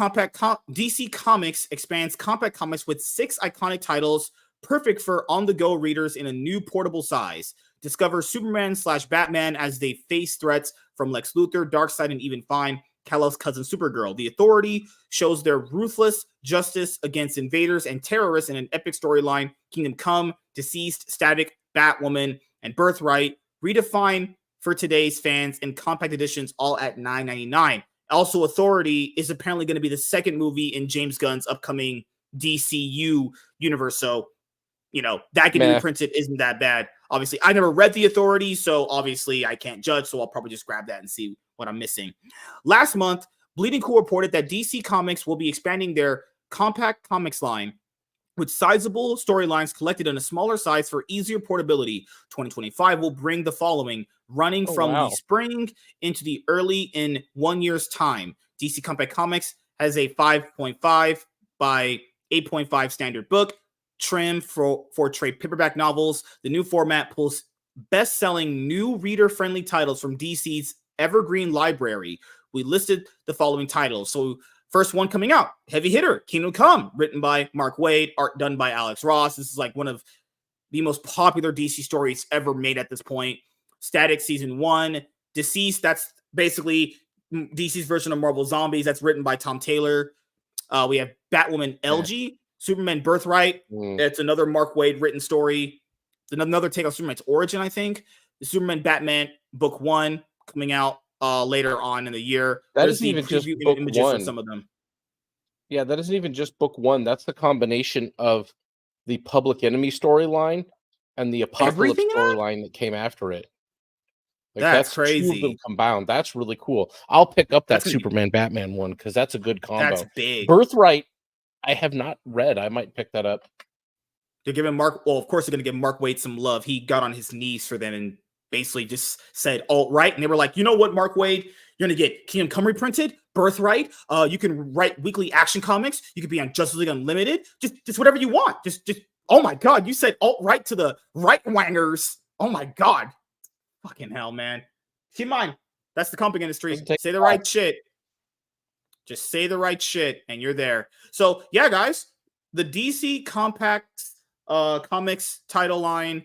Comics expands Compact Comics with 6 iconic titles, perfect for on-the-go readers in a new portable size. Discover Superman/Batman as they face threats from Lex Luthor, Darkseid, and even find Kal-El's cousin Supergirl. The Authority shows their ruthless justice against invaders and terrorists in an epic storyline. Kingdom Come, Deceased, Static, Batwoman, and Birthright redefine for today's fans in compact editions, all at $9.99. Also, Authority is apparently going to be the second movie in James Gunn's upcoming DCU universe. So, that getting Meh. reprinted isn't that bad. Obviously, I never read The Authority, so obviously I can't judge. So I'll probably just grab that and see what I'm missing. Last month, Bleeding Cool reported that DC Comics will be expanding their compact comics line with sizable storylines collected in a smaller size for easier portability. 2025 will bring the following, running from the spring into the early in 1 year's time. DC Compact Comics has a 5.5 by 8.5 standard book, trim for trade paperback novels. The new format pulls best-selling new reader-friendly titles from DC's evergreen library. We listed the following titles. So first one coming out, heavy hitter, Kingdom Come, written by Mark Waid, art done by Alex Ross. This is like one of the most popular DC stories ever made at this point. Static Season 1, Deceased, that's basically DC's version of Marvel Zombies. That's written by Tom Taylor. We have Batwoman LG, Superman Birthright. It's another Mark Waid written story. It's another take on Superman's origin, I think. The Superman Batman Book 1 coming out later on in the year. That isn't even just book images one. for some of them. Yeah, that isn't even just book one. That's the combination of the Public Enemy storyline and the Apocalypse storyline that came after it. Like, that's crazy. Two of them combined. That's really cool. I'll pick up that Superman Batman one because that's a good combo. That's big. Birthright, I have not read. I might pick that up. They're giving Mark. Well, of course, they're going to give Mark Waid some love. He got on his knees for them and basically just said alt-right. And they were like, you know what, Mark Waid? You're going to get Kingdom Come reprinted, Birthright. You can write weekly action comics. You could be on Justice League Unlimited. Just whatever you want. Just. Oh my God, you said alt-right to the right-wangers. Oh my God. Fucking hell, man. Keep in mind, that's the comic industry. Say the right shit. Just say the right shit, and you're there. So, yeah, guys, the DC Compact Comics title line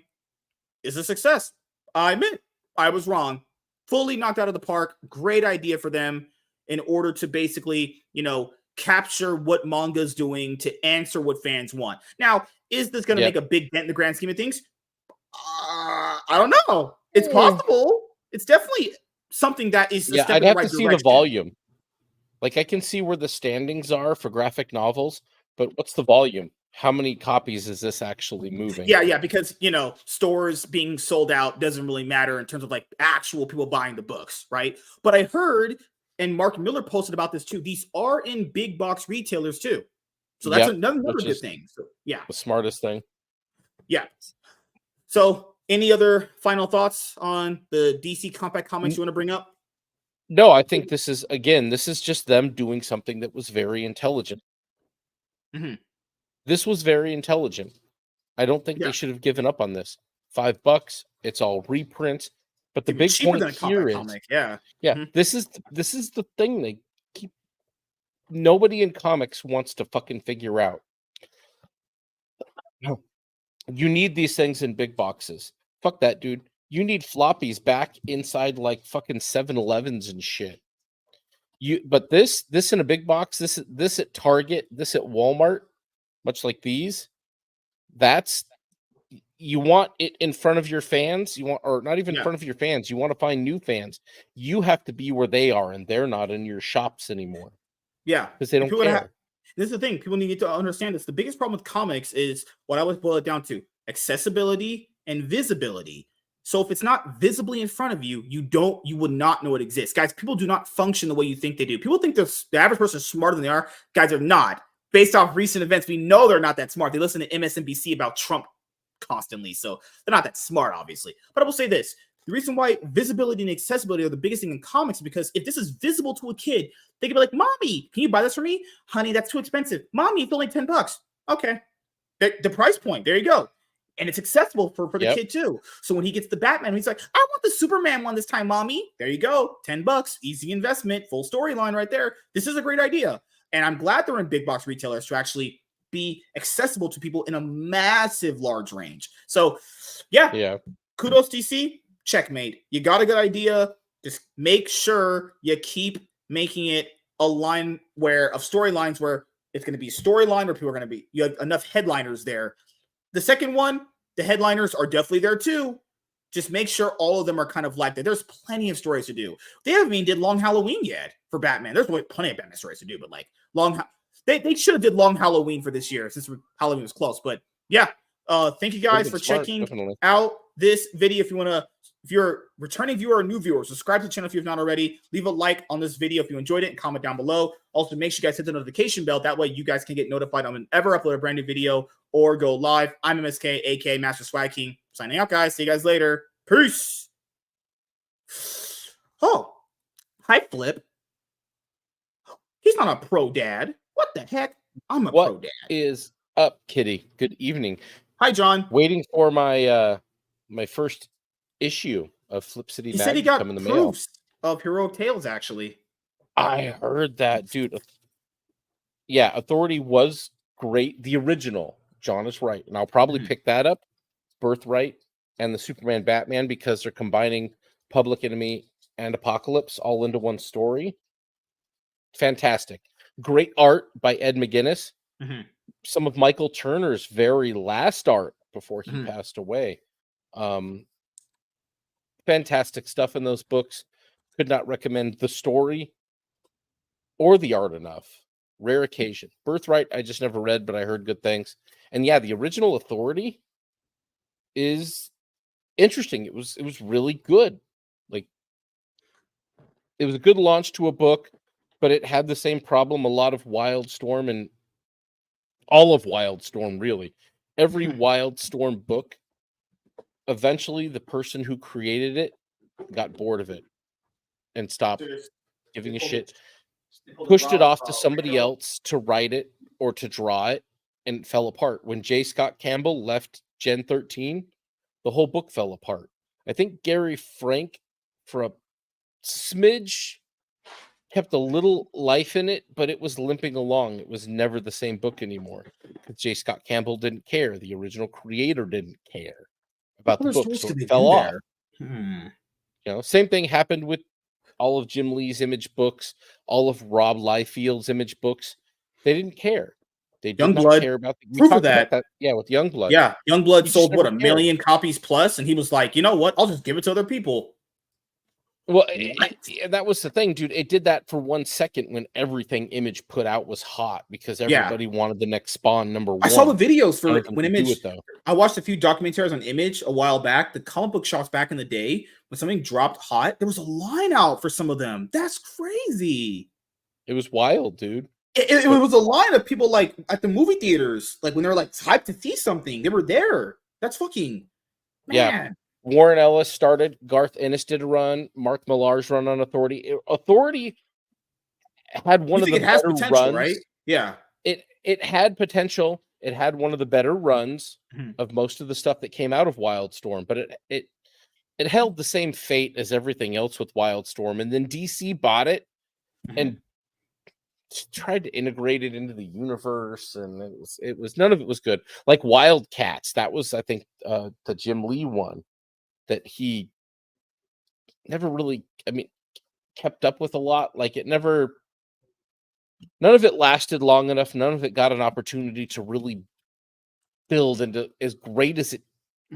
is a success. I admit, I was wrong. Fully knocked out of the park. Great idea for them in order to basically, capture what manga's doing to answer what fans want. Now, is this going to make a big dent in the grand scheme of things? I don't know. It's possible. It's definitely something that is a step I'd in the have right to see direction. the volume. Like, I can see where the standings are for graphic novels, but what's the volume? How many copies is this actually moving? Yeah, because, stores being sold out doesn't really matter in terms of like actual people buying the books, right? But I heard, and Mark Miller posted about this too, these are in big box retailers too. So that's another good thing. So, yeah. The smartest thing. Yeah. So any other final thoughts on the DC Compact Comics you want to bring up? No, I think this is just them doing something that was very intelligent. Mm-hmm. This was very intelligent. I don't think they should have given up on this. $5, it's all reprints. But the big point here is, Mm-hmm. this is the thing they keep. Nobody in comics wants to fucking figure out. No, you need these things in big boxes. Fuck that, dude. You need floppies back inside like fucking 7-Elevens and shit. But this in a big box, this at Target, this at Walmart, much like these, you want it in front of your fans. You want, or not even in front of your fans. You want to find new fans. You have to be where they are, and they're not in your shops anymore. Yeah, because they don't care. This is the thing. People need to understand this. The biggest problem with comics is what I would boil it down to: accessibility and visibility. So if it's not visibly in front of you, you would not know it exists. Guys, people do not function the way you think they do. People think the average person is smarter than they are. Guys are not. Based off recent events, we know they're not that smart. They listen to MSNBC about Trump constantly, so they're not that smart, obviously. But I will say this. The reason why visibility and accessibility are the biggest thing in comics is because if this is visible to a kid, they can be like, Mommy, can you buy this for me? Honey, that's too expensive. Mommy, it's only $10. Okay. The price point, there you go. And it's accessible for the kid too. So when he gets the Batman, he's like, I want the Superman one this time, Mommy. There you go. $10, easy investment, full storyline right there. This is a great idea. And I'm glad they're in big box retailers to actually be accessible to people in a massive, large range. So yeah. Kudos, DC. Checkmate. You got a good idea. Just make sure you keep making it a line of storylines where it's going to be a storyline where people are going to be, you have enough headliners there. The second one, the headliners are definitely there too. Just make sure all of them are kind of like that. There's plenty of stories to do. They haven't even did Long Halloween yet for Batman. There's plenty of Batman stories to do, but like They should have did Long Halloween for this year since Halloween was close. But yeah, thank you guys for checking out this video. If you're a returning viewer or new viewer, subscribe to the channel if you have not already. Leave a like on this video if you enjoyed it and comment down below. Also, make sure you guys hit the notification bell. That way you guys can get notified on whenever I upload a brand new video or go live. I'm MSK, aka Master Swag King. Signing out, guys. See you guys later. Peace. Oh, hi, Flip. He's not a pro dad. What the heck? I'm a pro dad. What is up, Kitty? Good evening. Hi, John. Waiting for my my first issue of Flip City He Mag said he got come in the mail. of Heroic Tales, actually. I heard that, dude. Yeah, Authority was great. The original. John is right. And I'll probably pick that up. Birthright and the Superman Batman, because they're combining Public Enemy and Apocalypse all into one story. Fantastic. Great art by Ed McGuinness. Some of Michael Turner's very last art before he passed away. Fantastic stuff in those books. Could not recommend the story or the art enough. Rare occasion. Birthright, I just never read, but I heard good things. And yeah, the original Authority is interesting. It was really good. Like, it was a good launch to a book, but it had the same problem a lot of Wildstorm and all of Wildstorm, really. Every Wildstorm book, eventually the person who created it got bored of it and stopped giving a shit, pushed it off to somebody else to write it or to draw it, and it fell apart. When J. Scott Campbell left Gen 13, the whole book fell apart. I think Gary Frank, for a smidge, kept a little life in it, but it was limping along. It was never the same book anymore because J. Scott Campbell didn't care. The original creator didn't care about the book, so it fell off. You know, same thing happened with all of Jim Lee's Image books, all of Rob Liefeld's Image books. They didn't care. They did not care about the proof of that. Yeah, with Youngblood. Yeah, Youngblood sold what, 1 million copies plus, and he was like, you know what? I'll just give it to other people. Well, that was the thing, dude. It did that for 1 second when everything Image put out was hot because everybody wanted the next Spawn #1. I saw the videos for when Image. I watched a few documentaries on Image a while back. The comic book shops back in the day, when something dropped hot, there was a line out for some of them. That's crazy. It was wild, dude. It was a line of people like at the movie theaters, like when they were like hyped to see something. They were there. That's fucking man. Yeah. Warren Ellis started. Garth Ennis did a run. Mark Millar's run on Authority. Authority had one of the better runs, right? Yeah, it had potential. It had one of the better runs of most of the stuff that came out of Wildstorm, but it held the same fate as everything else with Wildstorm. And then DC bought it and tried to integrate it into the universe, and it was none of it was good. Like Wildcats, that was, I think, the Jim Lee one that he never really, kept up with a lot. Like none of it lasted long enough. None of it got an opportunity to really build into as great as it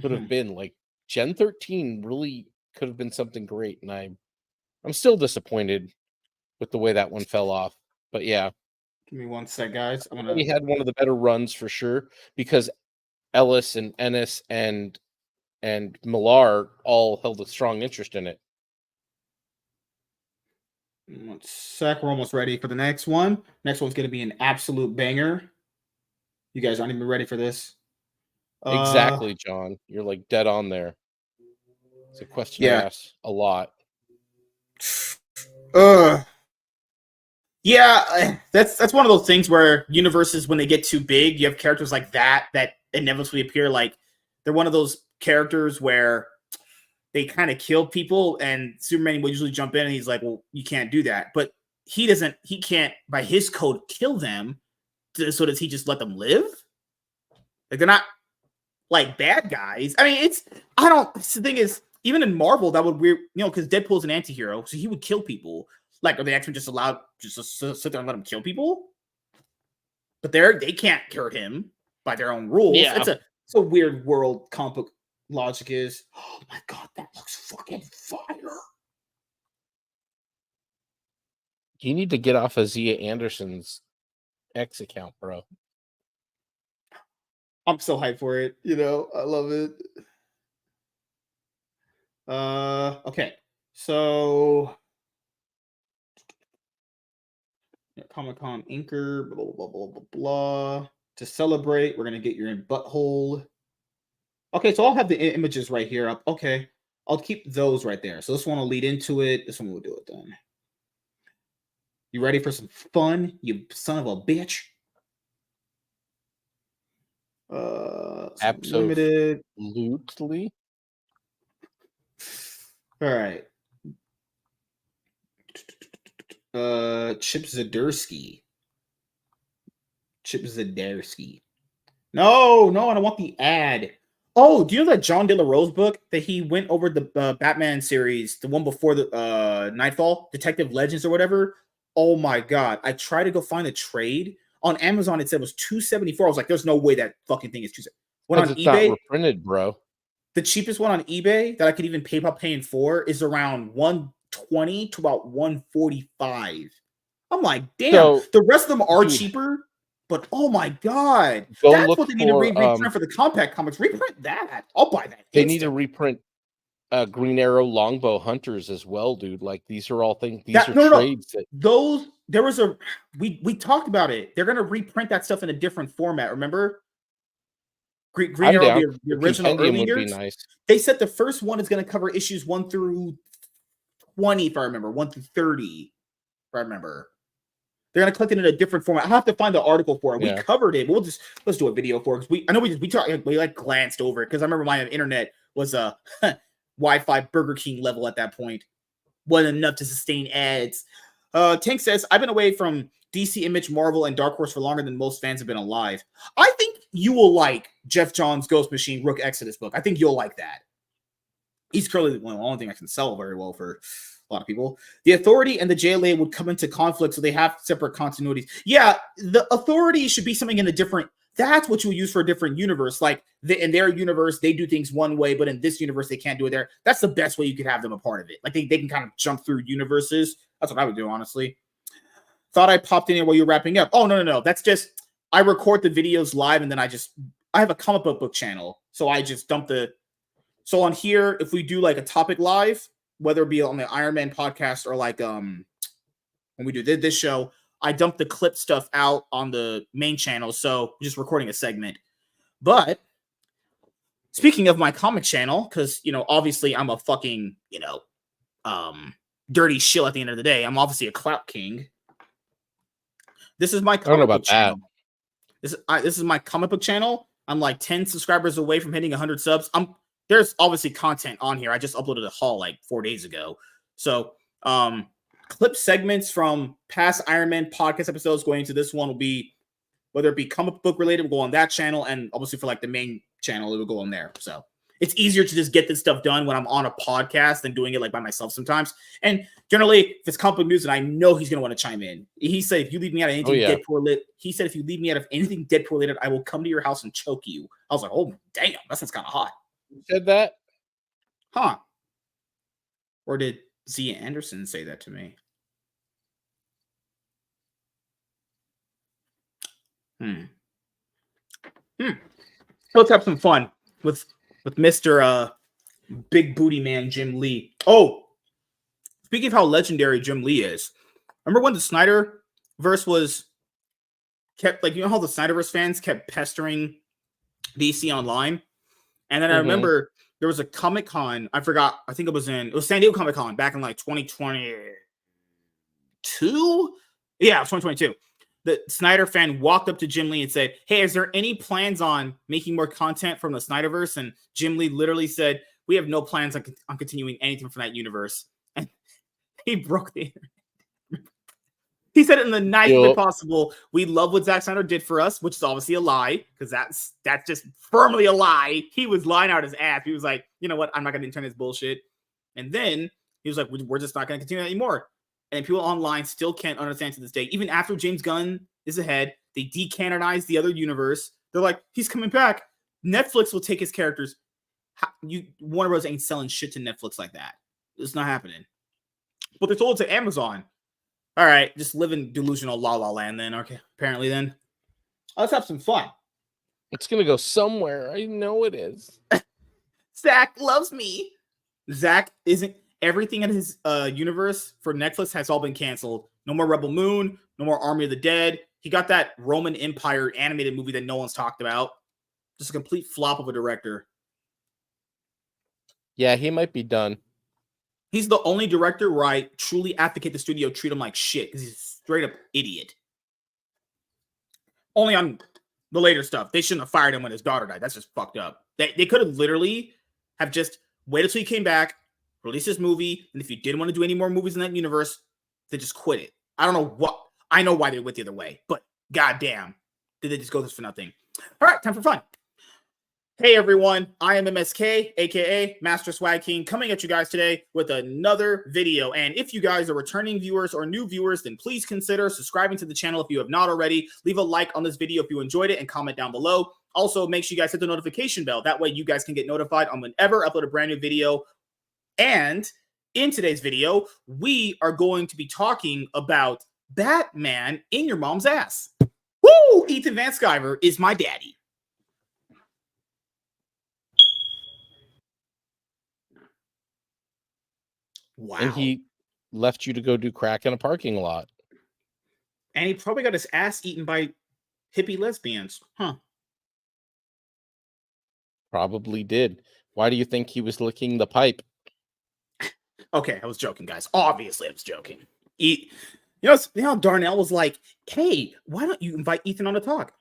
could have been. Like Gen 13 really could have been something great, and I'm still disappointed with the way that one fell off. But yeah, give me 1 sec, guys. He had one of the better runs for sure, because Ellis and Ennis and Millar all held a strong interest in it. 1 sec, we're almost ready for the next one. Next one's going to be an absolute banger. You guys aren't even ready for this. Exactly, John. You're like dead on there. It's a question I ask a lot. Yeah, that's one of those things where universes, when they get too big, you have characters like that inevitably appear. Like they're one of those characters where they kind of kill people, and Superman will usually jump in and he's like, well, you can't do that. But he can't, by his code, kill them. So does he just let them live? Like they're not like bad guys. I mean, the thing is, even in Marvel, that would weird, because Deadpool's an anti-hero, so he would kill people. Like, are they actually just allowed just to sit there and let him kill people? But they can't hurt him by their own rules. Yeah. It's a weird world comic book logic is. Oh my god, that looks fucking fire. You need to get off of Zia Anderson's X account, bro. I'm so hyped for it. You know, I love it. Okay. So Comic-Con Anchor, blah, blah, blah, blah, blah. To celebrate, we're gonna get your butthole. Okay, so I'll have the images right here up. Okay, I'll keep those right there. So this one will lead into it. This one will do it then. You ready for some fun, you son of a bitch? Limited. Absolutely. All right. Chip Zdarsky. No, I don't want the ad. Oh, do you know that John De La Rose book that he went over the Batman series, the one before the Nightfall, Detective Legends or whatever? Oh my god! I tried to go find a trade on Amazon. It said it was $274. I was like, "There's no way that fucking thing is $274." Went on It's eBay. not reprinted, bro. The cheapest one on eBay that I could even PayPal paying for is around $120 to about $145. I'm like, damn. So, the rest of them are cheaper. But oh my god, that's what they need to reprint for the compact comics. Reprint that. I'll buy that. They need to reprint Green Arrow Longbow Hunters as well, dude. Like these are all things. These are trades. That those there was a we talked about it. They're gonna reprint that stuff in a different format. Remember, Green Arrow, the original early years. Nice. They said the first one is gonna cover issues 1 through 20, if I remember, 1 through 30, if I remember. They're gonna collect it in a different format. I have to find the article for it. Yeah. We covered it, but let's do a video for it because I know we glanced over it because I remember my internet was a Wi-Fi Burger King level at that point. Wasn't enough to sustain ads. Tank says, I've been away from DC, Image, Marvel, and Dark Horse for longer than most fans have been alive. I think you will like Jeff Johns' Ghost Machine Rook Exodus book. I think you'll like that. He's currently the only thing I can sell very well for a lot of people. The Authority and the JLA would come into conflict, so they have separate continuities. Yeah, the Authority should be something in a different. That's what you use for a different universe. Like in their universe, they do things one way, but in this universe, they can't do it there. That's the best way you could have them a part of it. Like they can kind of jump through universes. That's what I would do, honestly. Thought I popped in here while you're wrapping up. Oh, no. That's just, I record the videos live and then I have a comic book channel. So I just dump so on here, if we do like a topic live, whether it be on the Iron Man podcast or like when we do this show, I dump the clip stuff out on the main channel. So just recording a segment. But speaking of my comic channel, because obviously I'm a fucking dirty shill at the end of the day. I'm obviously a clout king. This is my comic book channel. This is my comic book channel. I'm like 10 subscribers away from hitting 100 subs. There's obviously content on here. I just uploaded a haul like 4 days ago. So clip segments from past Iron Man podcast episodes going into this one will be, whether it be comic book related, will go on that channel. And obviously for like the main channel, it will go on there. So it's easier to just get this stuff done when I'm on a podcast than doing it like by myself sometimes. And generally, if it's comic book news, and I know he's going to want to chime in. He said, if you leave me out of anything Deadpool related, he said, if you leave me out of anything Deadpool related, I will come to your house and choke you. I was like, oh, damn, that sounds kind of hot. You said that? Huh. Or did Zia Anderson say that to me? Let's have some fun with Mr. Big Booty Man Jim Lee. Oh, speaking of how legendary Jim Lee is, remember when the Snyderverse was kept, like, how the Snyderverse fans kept pestering DC online? And then I remember there was a Comic-Con, I forgot, I think it was San Diego Comic-Con back in like 2022. Yeah, it was 2022. The Snyder fan walked up to Jim Lee and said, hey, is there any plans on making more content from the Snyderverse? And Jim Lee literally said, we have no plans on continuing anything from that universe. And he broke the internet. He said it in the nicest way possible. We love what Zack Snyder did for us, which is obviously a lie, because that's just firmly a lie. He was lying out his ass. He was like, you know what? I'm not going to intern this bullshit. And then he was like, we're just not going to continue that anymore. And people online still can't understand to this day. Even after James Gunn is ahead, they decanonize the other universe. They're like, he's coming back. Netflix will take his characters. Warner Bros. Ain't selling shit to Netflix like that. It's not happening. But they sold it to Amazon. All right, just live in delusional la la land then. Okay, apparently then. Let's have some fun. It's gonna go somewhere. I know it is. Zach loves me. Zach isn't everything in his universe for Netflix has all been canceled. No more Rebel Moon, no more Army of the Dead. He got that Roman Empire animated movie that no one's talked about. Just a complete flop of a director. Yeah, he might be done. He's the only director where I truly advocate the studio treat him like shit because he's a straight up idiot. Only on the later stuff. They shouldn't have fired him when his daughter died. That's just fucked up. They could have literally have just waited till he came back, released his movie, and if you didn't want to do any more movies in that universe, then just quit it. I don't know what. I know why they went the other way, but goddamn, did they just go this for nothing? All right, time for fun. Hey everyone, I am MSK, aka Master Swag King, coming at you guys today with another video. And if you guys are returning viewers or new viewers, then please consider subscribing to the channel if you have not already. Leave a like on this video if you enjoyed it and comment down below. Also, make sure you guys hit the notification bell. That way you guys can get notified on whenever I upload a brand new video. And in today's video, we are going to be talking about Batman in your mom's ass. Woo! Ethan Van Sciver is my daddy. Wow. And he left you to go do crack in a parking lot. And he probably got his ass eaten by hippie lesbians. Huh. Probably did. Why do you think he was licking the pipe? Okay, I was joking, guys. Obviously, I was joking. You know, Darnell was like, hey, why don't you invite Ethan on to talk?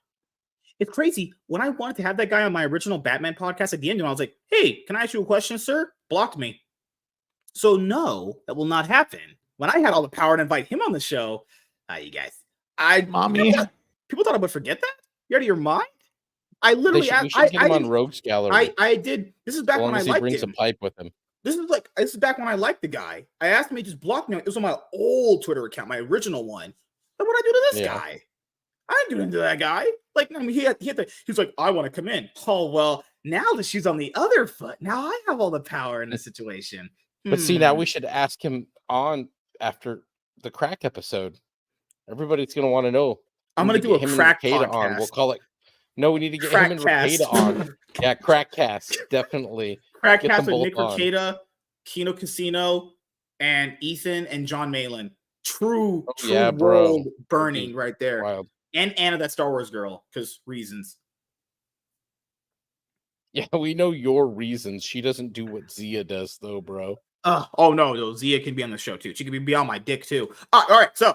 It's crazy. When I wanted to have that guy on my original Batman podcast at the end, I was like, hey, can I ask you a question, sir? Blocked me. So no, that will not happen. When I had all the power to invite him on the show, you guys, Mommy. People thought I would forget that? You're out of your mind? I literally We should get him on Rogues Gallery. I did. This is back when I liked him. He brings a pipe with him. This is back when I liked the guy. I asked him, he just blocked me. It was on my old Twitter account, my original one. Then what I do to this guy? I didn't do anything to that guy. Like, I mean, he was like, I want to come in. Oh well, now the shoe's on the other foot. Now I have all the power in the situation. But see, now we should ask him on after the crack episode. Everybody's going to want to know. I'm going to do a crack podcast. On. We'll call it. No, we need to get him and Ricada on. Yeah, Crackcast, definitely. Crackcast with Nick Ricada, Kino Casino, and Ethan and John Malin. True world burning right there. Wild. And Anna, that Star Wars girl, because reasons. Yeah, we know your reasons. She doesn't do what Zia does, though, bro. Oh no, Zia can be on the show too. She can be on my dick too. All right, so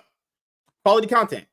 quality content.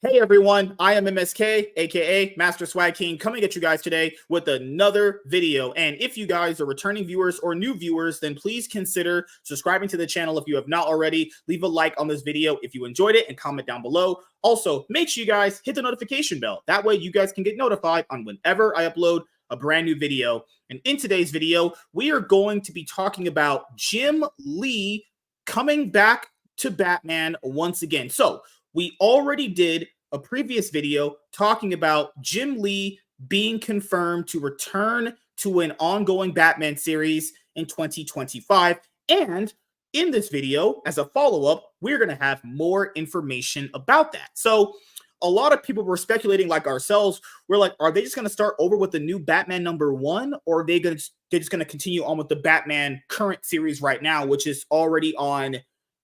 Hey everyone, I am MSK, aka Master Swag King, coming at you guys today with another video. And if you guys are returning viewers or new viewers, then please consider subscribing to the channel if you have not already. Leave a like on this video if you enjoyed it and comment down below. Also, make sure you guys hit the notification bell. That way you guys can get notified on whenever I upload a brand new video. And in today's video, we are going to be talking about Jim Lee coming back to Batman once again. So we already did a previous video talking about Jim Lee being confirmed to return to an ongoing Batman series in 2025. And in this video, as a follow-up, we're going to have more information about that. So a lot of people were speculating, like ourselves, we're like, are they just going to start over with the new Batman #1, or are they're just going to continue on with the Batman current series right now, which is already on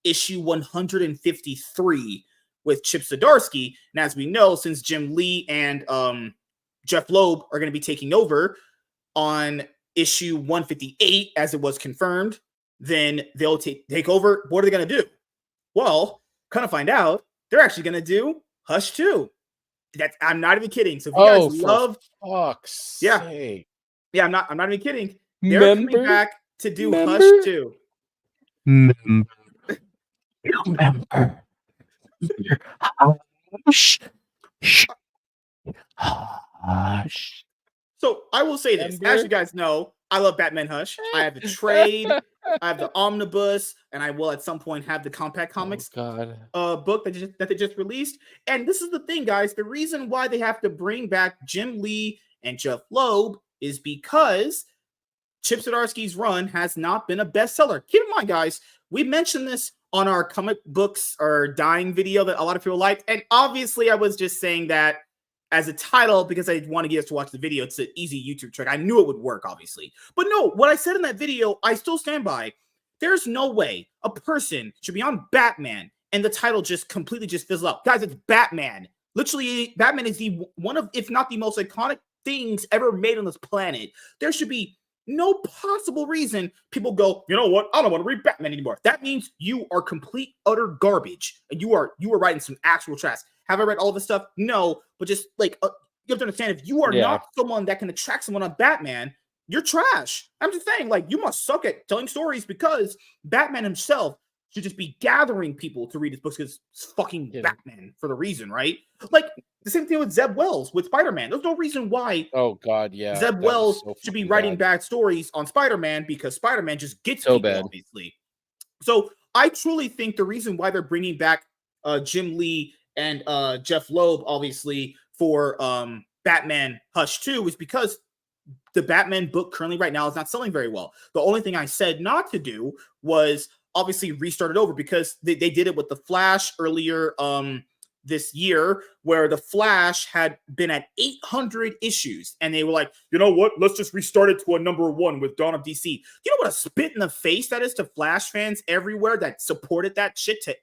issue 153 with Chip Zdarsky. And as we know, since Jim Lee and Jeff Loeb are going to be taking over on issue 158, as it was confirmed, then they'll take over. What are they going to do? Well, kind of find out, they're actually going to do Hush 2. I'm not even kidding. So if you guys love, sake. Yeah, I'm not even kidding. They're coming back to do Hush 2. Remember. Hush. So I will say this, as you guys know, I love Batman Hush. I have the trade, I have the omnibus, and I will at some point have the Compact Comics book that they just released. And this is the thing, guys. The reason why they have to bring back Jim Lee and Jeff Loeb is because Chip Zdarsky's run has not been a bestseller. Keep in mind, guys, we mentioned this on our comic books or dying video that a lot of people liked. And obviously I was just saying that as a title because I want to get us to watch the video. It's an easy YouTube trick. I knew it would work, obviously. But no, what I said in that video, I still stand by. There's no way a person should be on Batman and the title just completely just fizzle out. Guys, it's Batman. Literally, Batman is the one of, if not the most iconic things ever made on this planet. There should be no possible reason people go, you know what? I don't want to read Batman anymore. That means you are complete, utter garbage. And you are writing some actual trash. Have I read all this stuff? No, but just like, you have to understand, if you are not someone that can attract someone on Batman, you're trash. I'm just saying, like, you must suck at telling stories because Batman himself should just be gathering people to read his books because it's fucking Batman for the reason, right? Like, the same thing with Zeb Wells with Spider-Man. There's no reason why Zeb Wells should be writing bad stories on Spider-Man because Spider-Man just gets so people, obviously. So I truly think the reason why they're bringing back Jim Lee and Jeff Loeb, obviously, for Batman Hush 2 is because the Batman book currently right now is not selling very well. The only thing I said not to do was obviously restart it over because they did it with the Flash earlier this year, where the Flash had been at 800 issues, and they were like, you know what? Let's just restart it to a #1 with Dawn of DC. You know what a spit in the face that is to Flash fans everywhere that supported that shit to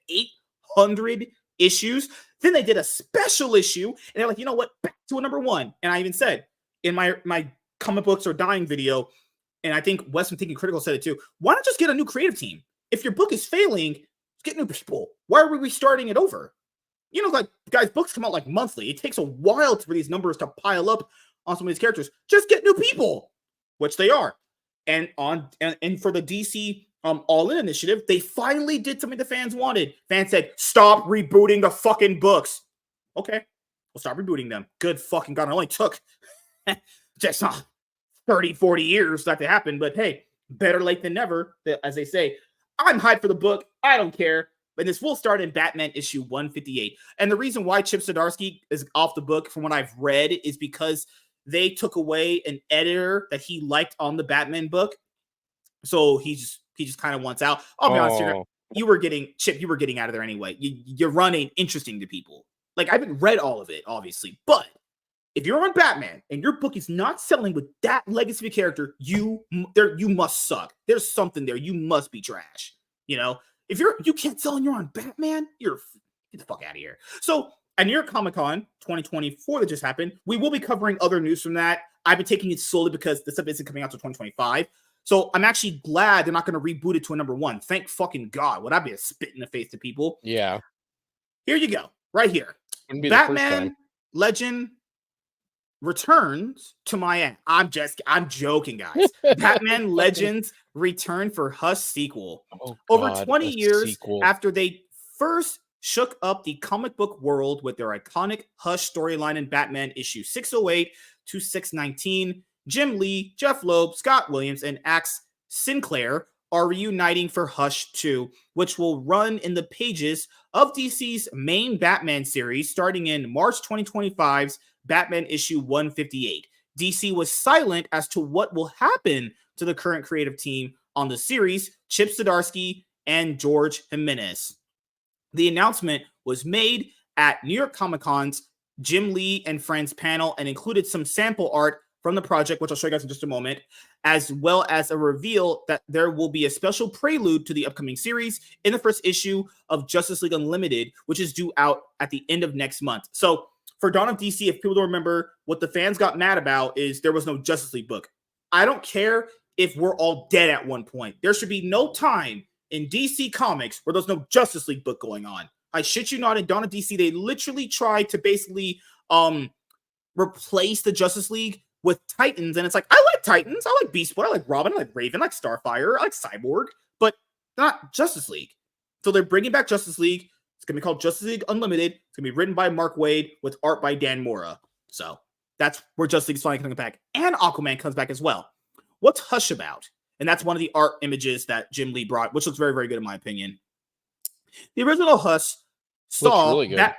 800 issues? Then they did a special issue, and they're like, you know what? Back to a #1. And I even said in my comic books are dying video, and I think Wes from Thinking Critical said it too, why not just get a new creative team? If your book is failing, just get new people. Why are we restarting it over? You know, like, guys, books come out like monthly. It takes a while for these numbers to pile up on some of these characters. Just get new people, which they are. And for the DC All-In initiative, they finally did something the fans wanted. Fans said, stop rebooting the fucking books. Okay, we'll stop rebooting them. Good fucking God, it only took just 30, 40 years for that to happen. But hey, better late than never, as they say. I'm hyped for the book. I don't care. And this will start in Batman issue 158. And the reason why Chip Zdarsky is off the book, from what I've read, is because they took away an editor that he liked on the Batman book. So he just kind of wants out. I'll be honest here. You were getting out of there anyway. Your run ain't interesting to people. Like, I haven't read all of it, obviously. But if you're on Batman and your book is not selling with that legacy of a character, you must suck. There's something there. You must be trash. You know, if you can't sell and you're on Batman, get the fuck out of here. So at New York Comic Con 2024 that just happened, we will be covering other news from that. I've been taking it slowly because the stuff isn't coming out till 2025. So I'm actually glad they're not going to reboot it to a #1. Thank fucking God. Would I be a spit in the face to people? Yeah. Here you go. Right here. Batman Legend returns to Miami. I'm joking, guys. Batman Legends return for Hush sequel. Over 20 years after they first shook up the comic book world with their iconic Hush storyline in Batman issue 608 to 619, Jim Lee, Jeff Loeb, Scott Williams, and Axe Sinclair are reuniting for Hush 2, which will run in the pages of DC's main Batman series starting in March 2025's Batman issue 158. DC was silent as to what will happen to the current creative team on the series, Chip Zdarsky and George Jimenez. The announcement was made at New York Comic Con's Jim Lee and Friends panel and included some sample art from the project, which I'll show you guys in just a moment, as well as a reveal that there will be a special prelude to the upcoming series in the first issue of Justice League Unlimited, which is due out at the end of next month. So for Dawn of DC, if people don't remember, what the fans got mad about is there was no Justice League book. I don't care if we're all dead at one point. There should be no time in DC Comics where there's no Justice League book going on. I shit you not, in Dawn of DC, they literally tried to basically replace the Justice League with Titans, and it's like, I like Titans, I like Beast Boy, I like Robin, I like Raven, I like Starfire, I like Cyborg, but not Justice League. So they're bringing back Justice League. It's going to be called Justice League Unlimited. It's going to be written by Mark Waid with art by Dan Mora. So that's where Justice League is finally coming back. And Aquaman comes back as well. What's Hush about? And that's one of the art images that Jim Lee brought, which looks very, very good in my opinion. The original Hush saw really that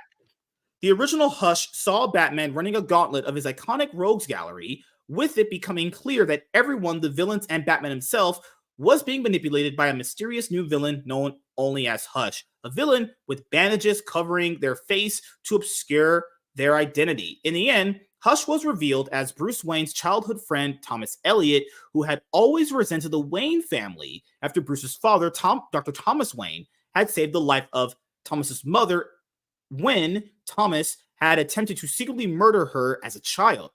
the original Hush saw Batman running a gauntlet of his iconic rogues gallery, with it becoming clear that everyone, the villains and Batman himself, was being manipulated by a mysterious new villain known only as Hush, a villain with bandages covering their face to obscure their identity. In the end, Hush was revealed as Bruce Wayne's childhood friend, Thomas Elliot, who had always resented the Wayne family after Bruce's father, Dr. Thomas Wayne, had saved the life of Thomas's mother when Thomas had attempted to secretly murder her as a child.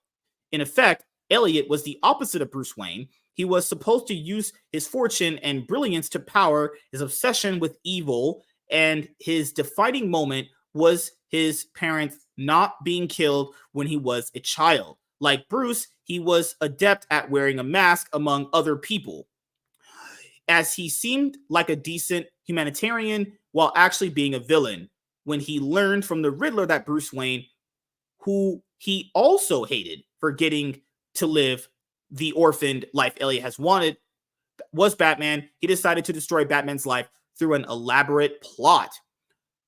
In effect, Elliot was the opposite of Bruce Wayne. He was supposed to use his fortune and brilliance to power his obsession with evil, and his defining moment was his parents not being killed when he was a child. Like Bruce, he was adept at wearing a mask among other people, as he seemed like a decent humanitarian while actually being a villain. When he learned from the Riddler that Bruce Wayne, who he also hated for getting to live the orphaned life Elliot has wanted, was Batman, he decided to destroy Batman's life through an elaborate plot.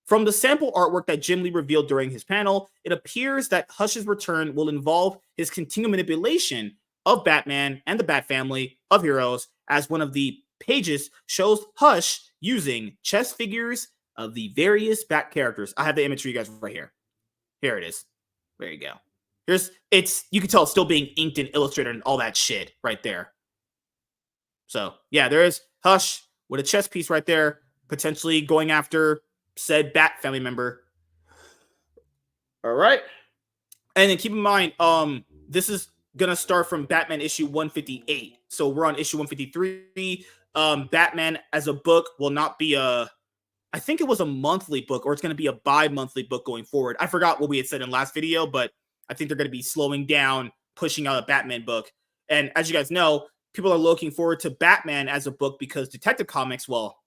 From the sample artwork that Jim Lee revealed during his panel, it appears that Hush's return will involve his continued manipulation of Batman and the Bat family of heroes, as one of the pages shows Hush using chess figures of the various Bat characters. I have the image for you guys right here. Here it is. There you go. You can tell it's still being inked and illustrated and all that shit right there. So yeah, there is Hush with a chess piece right there, potentially going after said Bat family member. All right. And then keep in mind, this is gonna start from Batman issue 158. So we're on issue 153. Batman as a book will not be I think it was a monthly book, or it's going to be a bi-monthly book going forward. I forgot what we had said in last video, but I think they're going to be slowing down, pushing out a Batman book. And as you guys know, people are looking forward to Batman as a book because Detective Comics, well,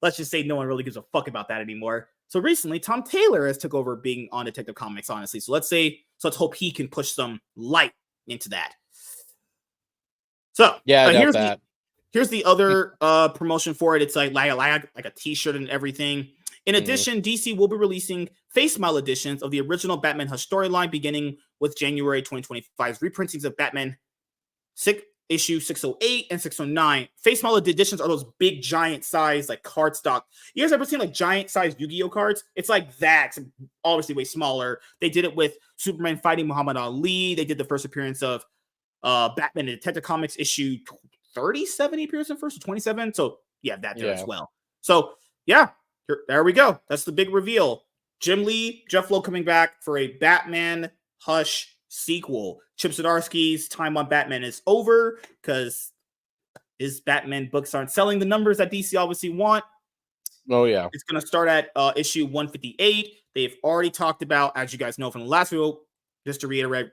let's just say no one really gives a fuck about that anymore. So recently, Tom Taylor has took over being on Detective Comics, honestly. So let's hope he can push some light into that. So yeah, here's the other promotion for it. It's like a t-shirt and everything. In addition, DC will be releasing face mail editions of the original Batman Hush storyline, beginning with January 2025's reprintings of Batman issue 608 and 609. Face mail editions are those big giant size like cardstock. You guys ever seen like giant size Yu-Gi-Oh cards? It's like that, obviously way smaller. They did it with Superman fighting Muhammad Ali. They did the first appearance of Batman in Detective Comics issue 37 appears in first, or 27. So yeah, that there as well. So yeah, there we go. That's the big reveal. Jim Lee, Jeff Lowe coming back for a Batman Hush sequel. Chip Zdarsky's time on Batman is over because his Batman books aren't selling the numbers that DC obviously want. Oh yeah, it's going to start at issue 158. They've already talked about, as you guys know from the last video, just to reiterate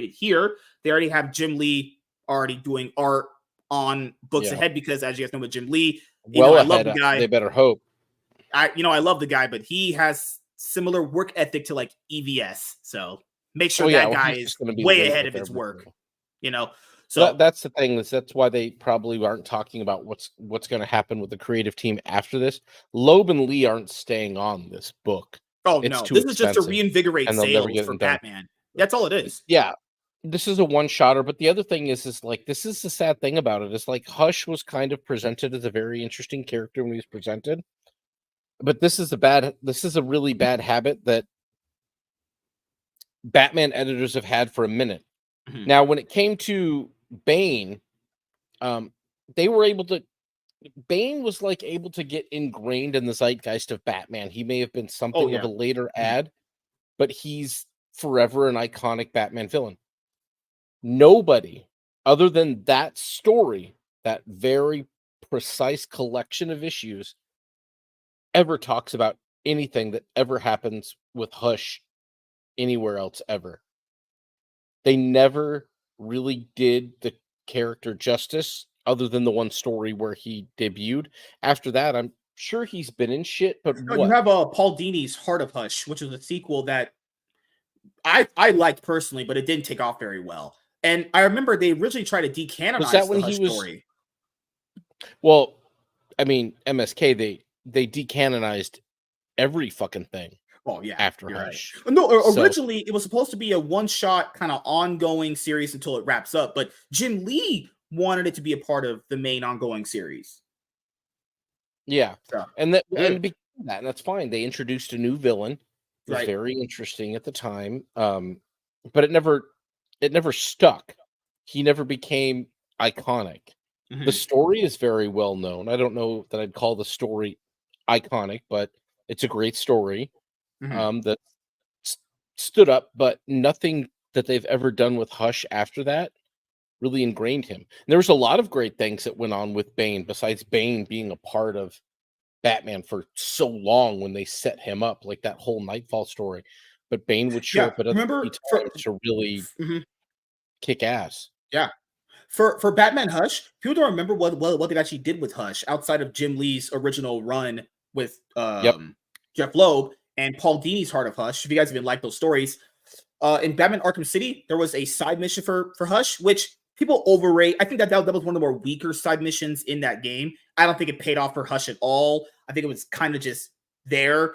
it here, they already have Jim Lee already doing art on books ahead, because as you guys know with Jim Lee, I love the guy. They better hope. I love the guy, but he has similar work ethic to like EVS. So make sure that guy is way ahead of his work. So that's the thing. That's why they probably aren't talking about what's going to happen with the creative team after this. Loeb and Lee aren't staying on this book. Oh no, this is just to reinvigorate sales for Batman. That's all it is. Yeah. This is a one-shotter, but the other thing is like, this is the sad thing about it. It's like Hush was kind of presented as a very interesting character when he was presented, but this is a really bad habit that Batman editors have had for a minute. Mm-hmm. Now, when it came to Bane, Bane was like able to get ingrained in the zeitgeist of Batman. He may have been something of a later ad, but he's forever an iconic Batman villain. Nobody other than that story, that very precise collection of issues, ever talks about anything that ever happens with Hush anywhere else ever. They never really did the character justice other than the one story where he debuted. After that, I'm sure he's been in shit, but you have Paul Dini's Heart of Hush, which was a sequel that I liked personally, but it didn't take off very well. And I remember they originally tried to decanonize the Hush story. Well, I mean, MSK, they decanonized every fucking thing. Oh yeah, after Hush. Right. No, originally it was supposed to be a one-shot kind of ongoing series until it wraps up. But Jim Lee wanted it to be a part of the main ongoing series. Yeah, So, and that's fine. They introduced a new villain. It was very interesting at the time, but it never stuck. He never became iconic. The story is very well known. I don't know that I'd call the story iconic, but it's a great story that stood up. But nothing that they've ever done with Hush after that really ingrained him. And there was a lot of great things that went on with Bane, besides Bane being a part of Batman for so long when they set him up, like that whole Nightfall story. But Bane would show up at other times to really kick ass. Yeah. For Batman Hush, people don't remember what they actually did with Hush outside of Jim Lee's original run with Jeff Loeb and Paul Dini's Heart of Hush. If you guys even like those stories, in Batman Arkham City, there was a side mission for Hush, which people overrate. I think that was one of the more weaker side missions in that game. I don't think it paid off for Hush at all. I think it was kind of just there.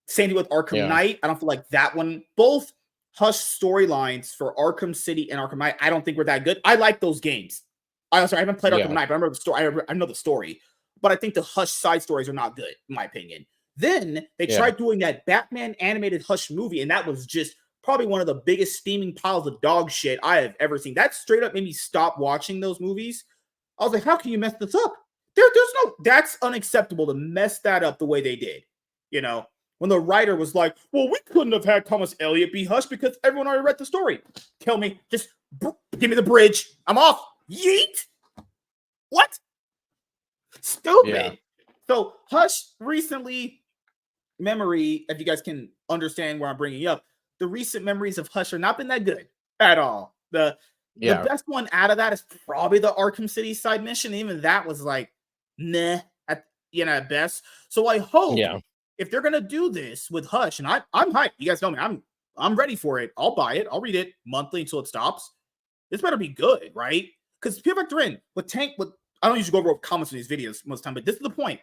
Same thing with Arkham Knight. I don't feel like that one. Both Hush storylines for Arkham City and Arkham Knight, I don't think were that good. I like those games. I haven't played Arkham Knight, but I remember the story. I know the story, but I think the Hush side stories are not good, in my opinion. Then they tried doing that Batman animated Hush movie, and that was just probably one of the biggest steaming piles of dog shit I have ever seen. That straight up made me stop watching those movies. I was like, how can you mess this up? That's unacceptable to mess that up the way they did. You know, when the writer was like, well, we couldn't have had Thomas Elliott be Hush because everyone already read the story. Tell me, just give me the bridge. I'm off. Yeet. What? Stupid. Yeah. So Hush recently, memory, if you guys can understand where I'm bringing up, the recent memories of Hush have not been that good at all. The best one out of that is probably the Arkham City side mission. Even that was like, nah, at best. So I hope if they're gonna do this with Hush, and I'm hyped. You guys know me. I'm ready for it. I'll buy it. I'll read it monthly until it stops. This better be good, right? Because people factor in I don't usually go over comments in these videos most of the time, but this is the point.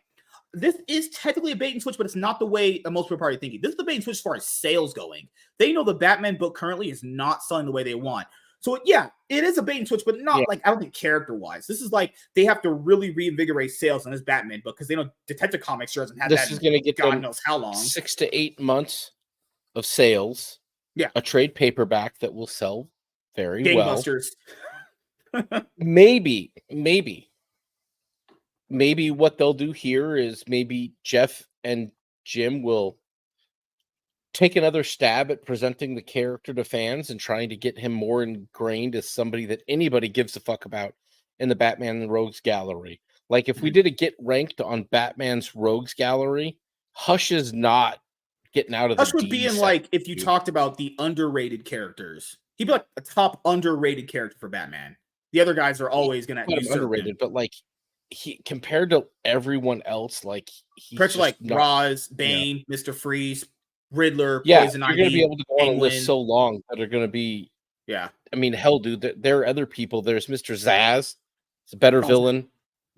This is technically a bait and switch, but it's not the way most people are probably thinking. This is the bait and switch as far as sales going. They know the Batman book currently is not selling the way they want. So it is a bait and switch, but not like, I don't think character-wise. This is like they have to really reinvigorate sales on this Batman book because they know Detective Comics doesn't have that. This is going to get God knows how long. 6 to 8 months of sales. Yeah. A trade paperback that will sell very gangbusters. Well. Maybe what they'll do here is maybe Jeff and Jim will take another stab at presenting the character to fans and trying to get him more ingrained as somebody that anybody gives a fuck about in the Batman and Rogues Gallery. Like if we did a get ranked on Batman's Rogues Gallery, Hush is not getting out of the Hush would be in like if you talked about the underrated characters. He'd be like a top underrated character for Batman. The other guys are always going to be underrated, but like he compared to everyone else, like he's like Roz, Bane, Mr. Freeze, Riddler, Poison Ivy. You're going to be able to go on a list so long that are going to be. Yeah, I mean, hell, dude, there are other people. There's Mr. Zaz. It's a better villain,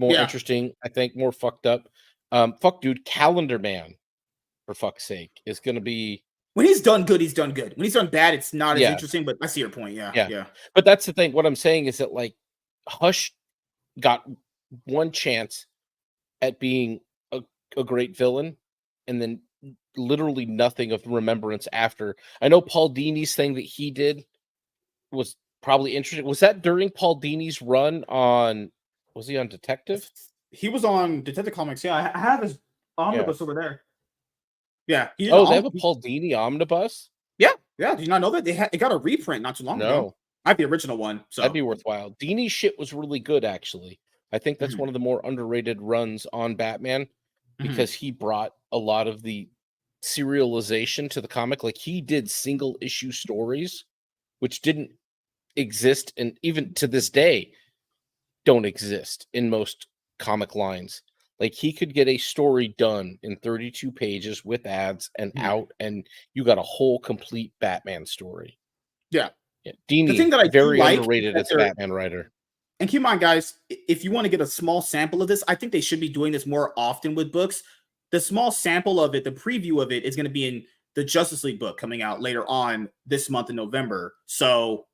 more interesting, I think, more fucked up. Fuck, dude, Calendar Man, for fuck's sake, is going to be. When he's done good, he's done good. When he's done bad, it's not as interesting, but I see your point. Yeah. But that's the thing. What I'm saying is that, like, Hush got one chance at being a great villain, and then literally nothing of remembrance after. I know Paul Dini's thing that he did was probably interesting. Was that during Paul Dini's run on? Was he on Detective? He was on Detective Comics. Yeah, I have his omnibus over there. Yeah. They have a Paul Dini omnibus? Yeah. Did you not know that? It got a reprint not too long ago. I have the original one. So that'd be worthwhile. Dini's shit was really good, actually. I think that's one of the more underrated runs on Batman because he brought a lot of the serialization to the comic. Like he did single issue stories, which didn't exist, and even to this day don't exist in most comic lines. Like he could get a story done in 32 pages with ads and out, and you got a whole complete Batman story. Yeah. Dini, the thing that I very underrated as a Batman writer. And keep in mind, guys, if you want to get a small sample of this, I think they should be doing this more often with books. The small sample of it, the preview of it, is going to be in the Justice League book coming out later on this month in November. So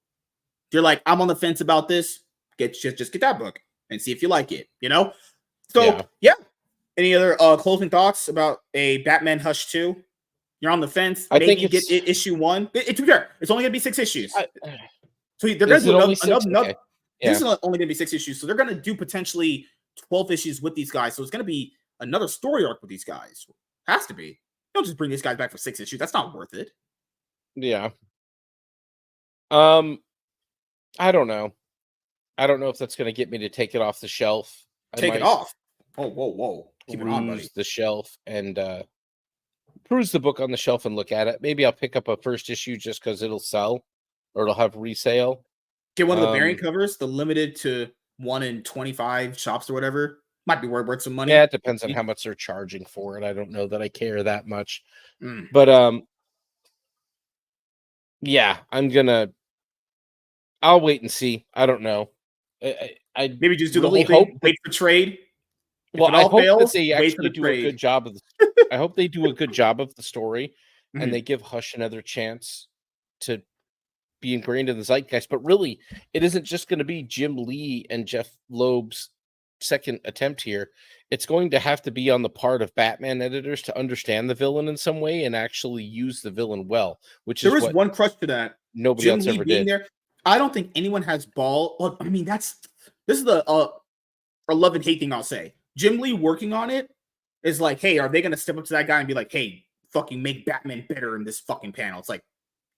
you're like, I'm on the fence about this. just get that book and see if you like it. So yeah. Any other closing thoughts about a Batman Hush 2? You're on the fence. Maybe get it issue 1. It's only gonna be 6 issues. So they're gonna do another. This is only gonna be 6 issues. So they're gonna do potentially 12 issues with these guys. So it's gonna be another story arc with these guys. Has to be. Don't just bring these guys back for 6 issues. That's not worth it. Yeah. I don't know. I don't know if that's gonna get me to take it off the shelf. Take it off. Oh, whoa. Keep it on, buddy. The shelf and peruse the book on the shelf and look at it. Maybe I'll pick up a first issue just because it'll sell or it'll have resale. Get one of the variant covers, the limited to 1 in 25 shops or whatever. Might be worth some money. Yeah, it depends on how much they're charging for it. I don't know that I care that much. But yeah, I'll wait and see. I don't know. I maybe just do really the whole thing, wait for trade. Well, I hope that they actually do a good job of I hope they do a good job of the story and they give Hush another chance to be ingrained in the zeitgeist. But really, it isn't just going to be Jim Lee and Jeff Loeb's second attempt here. It's going to have to be on the part of Batman editors to understand the villain in some way and actually use the villain well, which there is one crutch to that. Nobody else ever did. There, I don't think anyone has ball. Well, I mean, this is the a love and hate thing I'll say. Jim Lee working on it is like, hey, are they going to step up to that guy and be like, hey, fucking make Batman better in this fucking panel? It's like,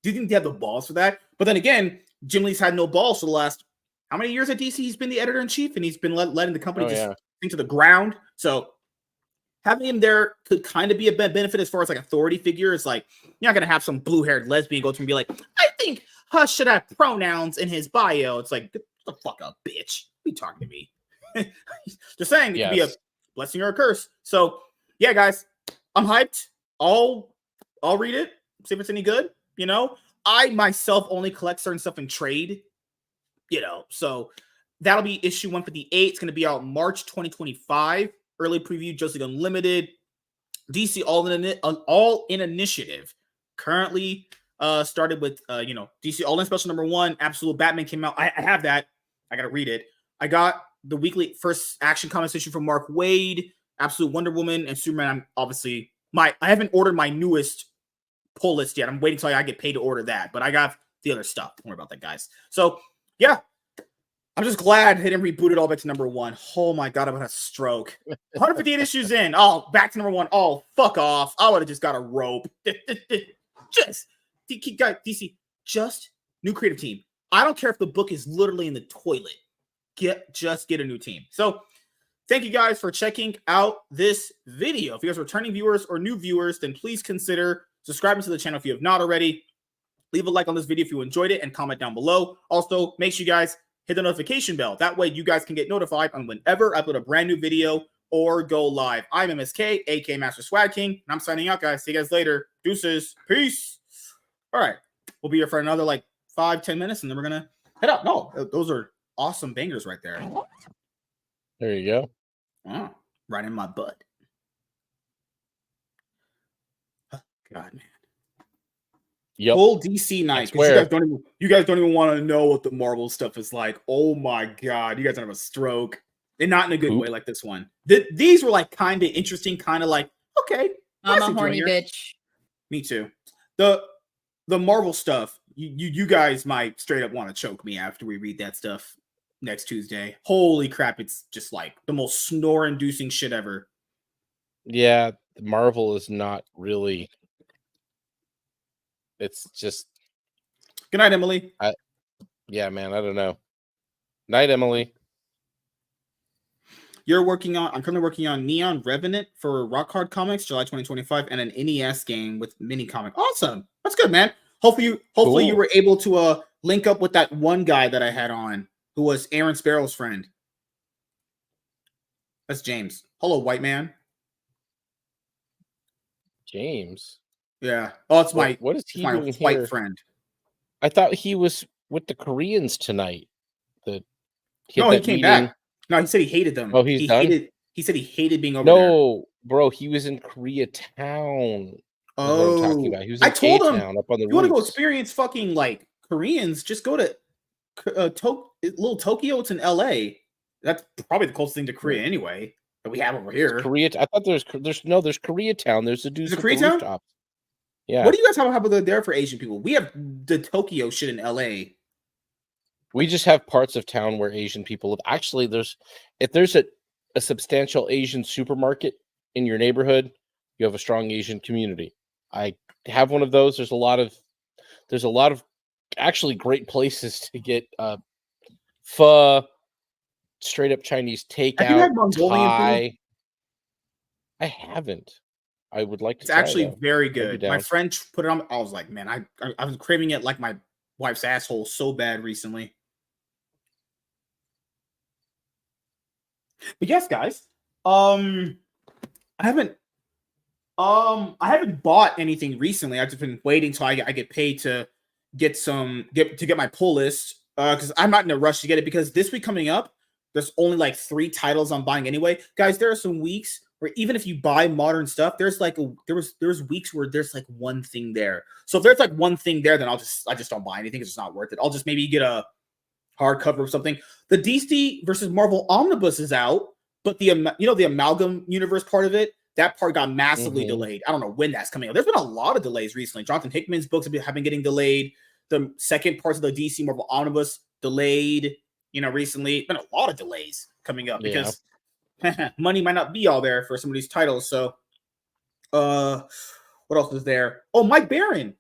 do you think they have the balls for that? But then again, Jim Lee's had no balls for the last, how many years at DC? He's been the editor-in-chief and he's been letting the company into the ground. So having him there could kind of be a benefit as far as like authority figure. It's like, you're not going to have some blue-haired lesbian go to him and be like, I think Hush should have pronouns in his bio. It's like, get the fuck up, bitch. Be talking to me. Just saying, it could be a blessing or a curse. So, yeah, guys, I'm hyped. I'll read it, see if it's any good. I myself only collect certain stuff in trade. So that'll be issue 158. It's going to be out March 2025. Early preview, Justice League Unlimited, DC All in Initiative. Currently started with DC All in Special #1. Absolute Batman came out. I have that. I got to read it. I got the weekly first Action Comics issue from Mark Waid, Absolute Wonder Woman, and Superman. I'm obviously I haven't ordered my newest pull list yet. I'm waiting until I get paid to order that, but I got the other stuff. Don't worry about that, guys. So yeah, I'm just glad they didn't reboot it all back to #1. Oh my god, I'm gonna stroke. 158 issues in. Oh, back to #1. Oh, fuck off. I would have just got a rope. Just DC, just new creative team. I don't care if the book is literally in the toilet. Just get a new team. So thank you guys for checking out this video. If you guys are returning viewers or new viewers, then please consider subscribing to the channel if you have not already. Leave a like on this video if you enjoyed it and comment down below. Also, make sure you guys hit the notification bell. That way you guys can get notified on whenever I upload a brand new video or go live. I'm MSK, aka Master Swag King, and I'm signing out, guys. See you guys later. Deuces. Peace. All right. We'll be here for another 5-10 minutes, and then we're going to head out. No, those are awesome bangers right there. There you go. Oh, right in my butt. God, man. Yep. Full DC night. You guys don't even want to know what the Marvel stuff is like. Oh my god, you guys have a stroke, and not in a good way like this one. These were kind of interesting, kind of okay. I'm a horny bitch. Me too. The Marvel stuff. You guys might straight up want to choke me after we read that stuff next Tuesday. Holy crap! It's just the most snore-inducing shit ever. Yeah, Marvel is not really. It's just. Good night, Emily. Yeah, man. I don't know. Night, Emily. I'm currently working on Neon Revenant for Rock Hard Comics, July 2025, and an NES game with mini comic. Awesome. That's good, man. Hopefully you were able to link up with that one guy that I had on who was Aaron Sparrow's friend. That's James. Hello, white man. James. Yeah. Oh, it's what is he doing white here? Friend. I thought he was with the Koreans tonight. He came back. No, he said he hated them. Oh, he done? He said he hated being over there. No, bro, he was in Koreatown. Oh, what I'm talking about. He was in I told him, up on the you want to go experience fucking Koreans? Just go to little Tokyo. It's in LA. That's probably the closest thing to Korea anyway that we have over here. Korea. I thought there's Koreatown. There's a dude with the Koreatown? rooftops. Yeah. What do you guys have about there for Asian people? We have the Tokyo shit in LA. We just have parts of town where Asian people live. Actually, if there's a substantial Asian supermarket in your neighborhood, you have a strong Asian community. I have one of those. There's a lot of actually great places to get pho, straight up Chinese takeout. Have you had Mongolian Thai. I haven't. I would like to. It's actually though. very good. My friend put it on. I was like, man, I was craving it like my wife's asshole so bad recently. But yes, guys, I haven't bought anything recently. I've just been waiting till I get paid to get my pull list because I'm not in a rush to get it because this week coming up, there's only like 3 titles I'm buying anyway. Guys, there are some weeks where even if you buy modern stuff, there's weeks where there's like one thing there. So if there's like one thing there, then I just don't buy anything. It's just not worth it. I'll just maybe get a hardcover or something. The DC versus Marvel Omnibus is out, but the Amalgam Universe part of it, that part got massively delayed. I don't know when that's coming out. There's been a lot of delays recently. Jonathan Hickman's books have been getting delayed. The second parts of the DC Marvel Omnibus delayed. Recently been a lot of delays coming up because money might not be all there for some of these titles. So, what else is there? Oh, Mike Barron.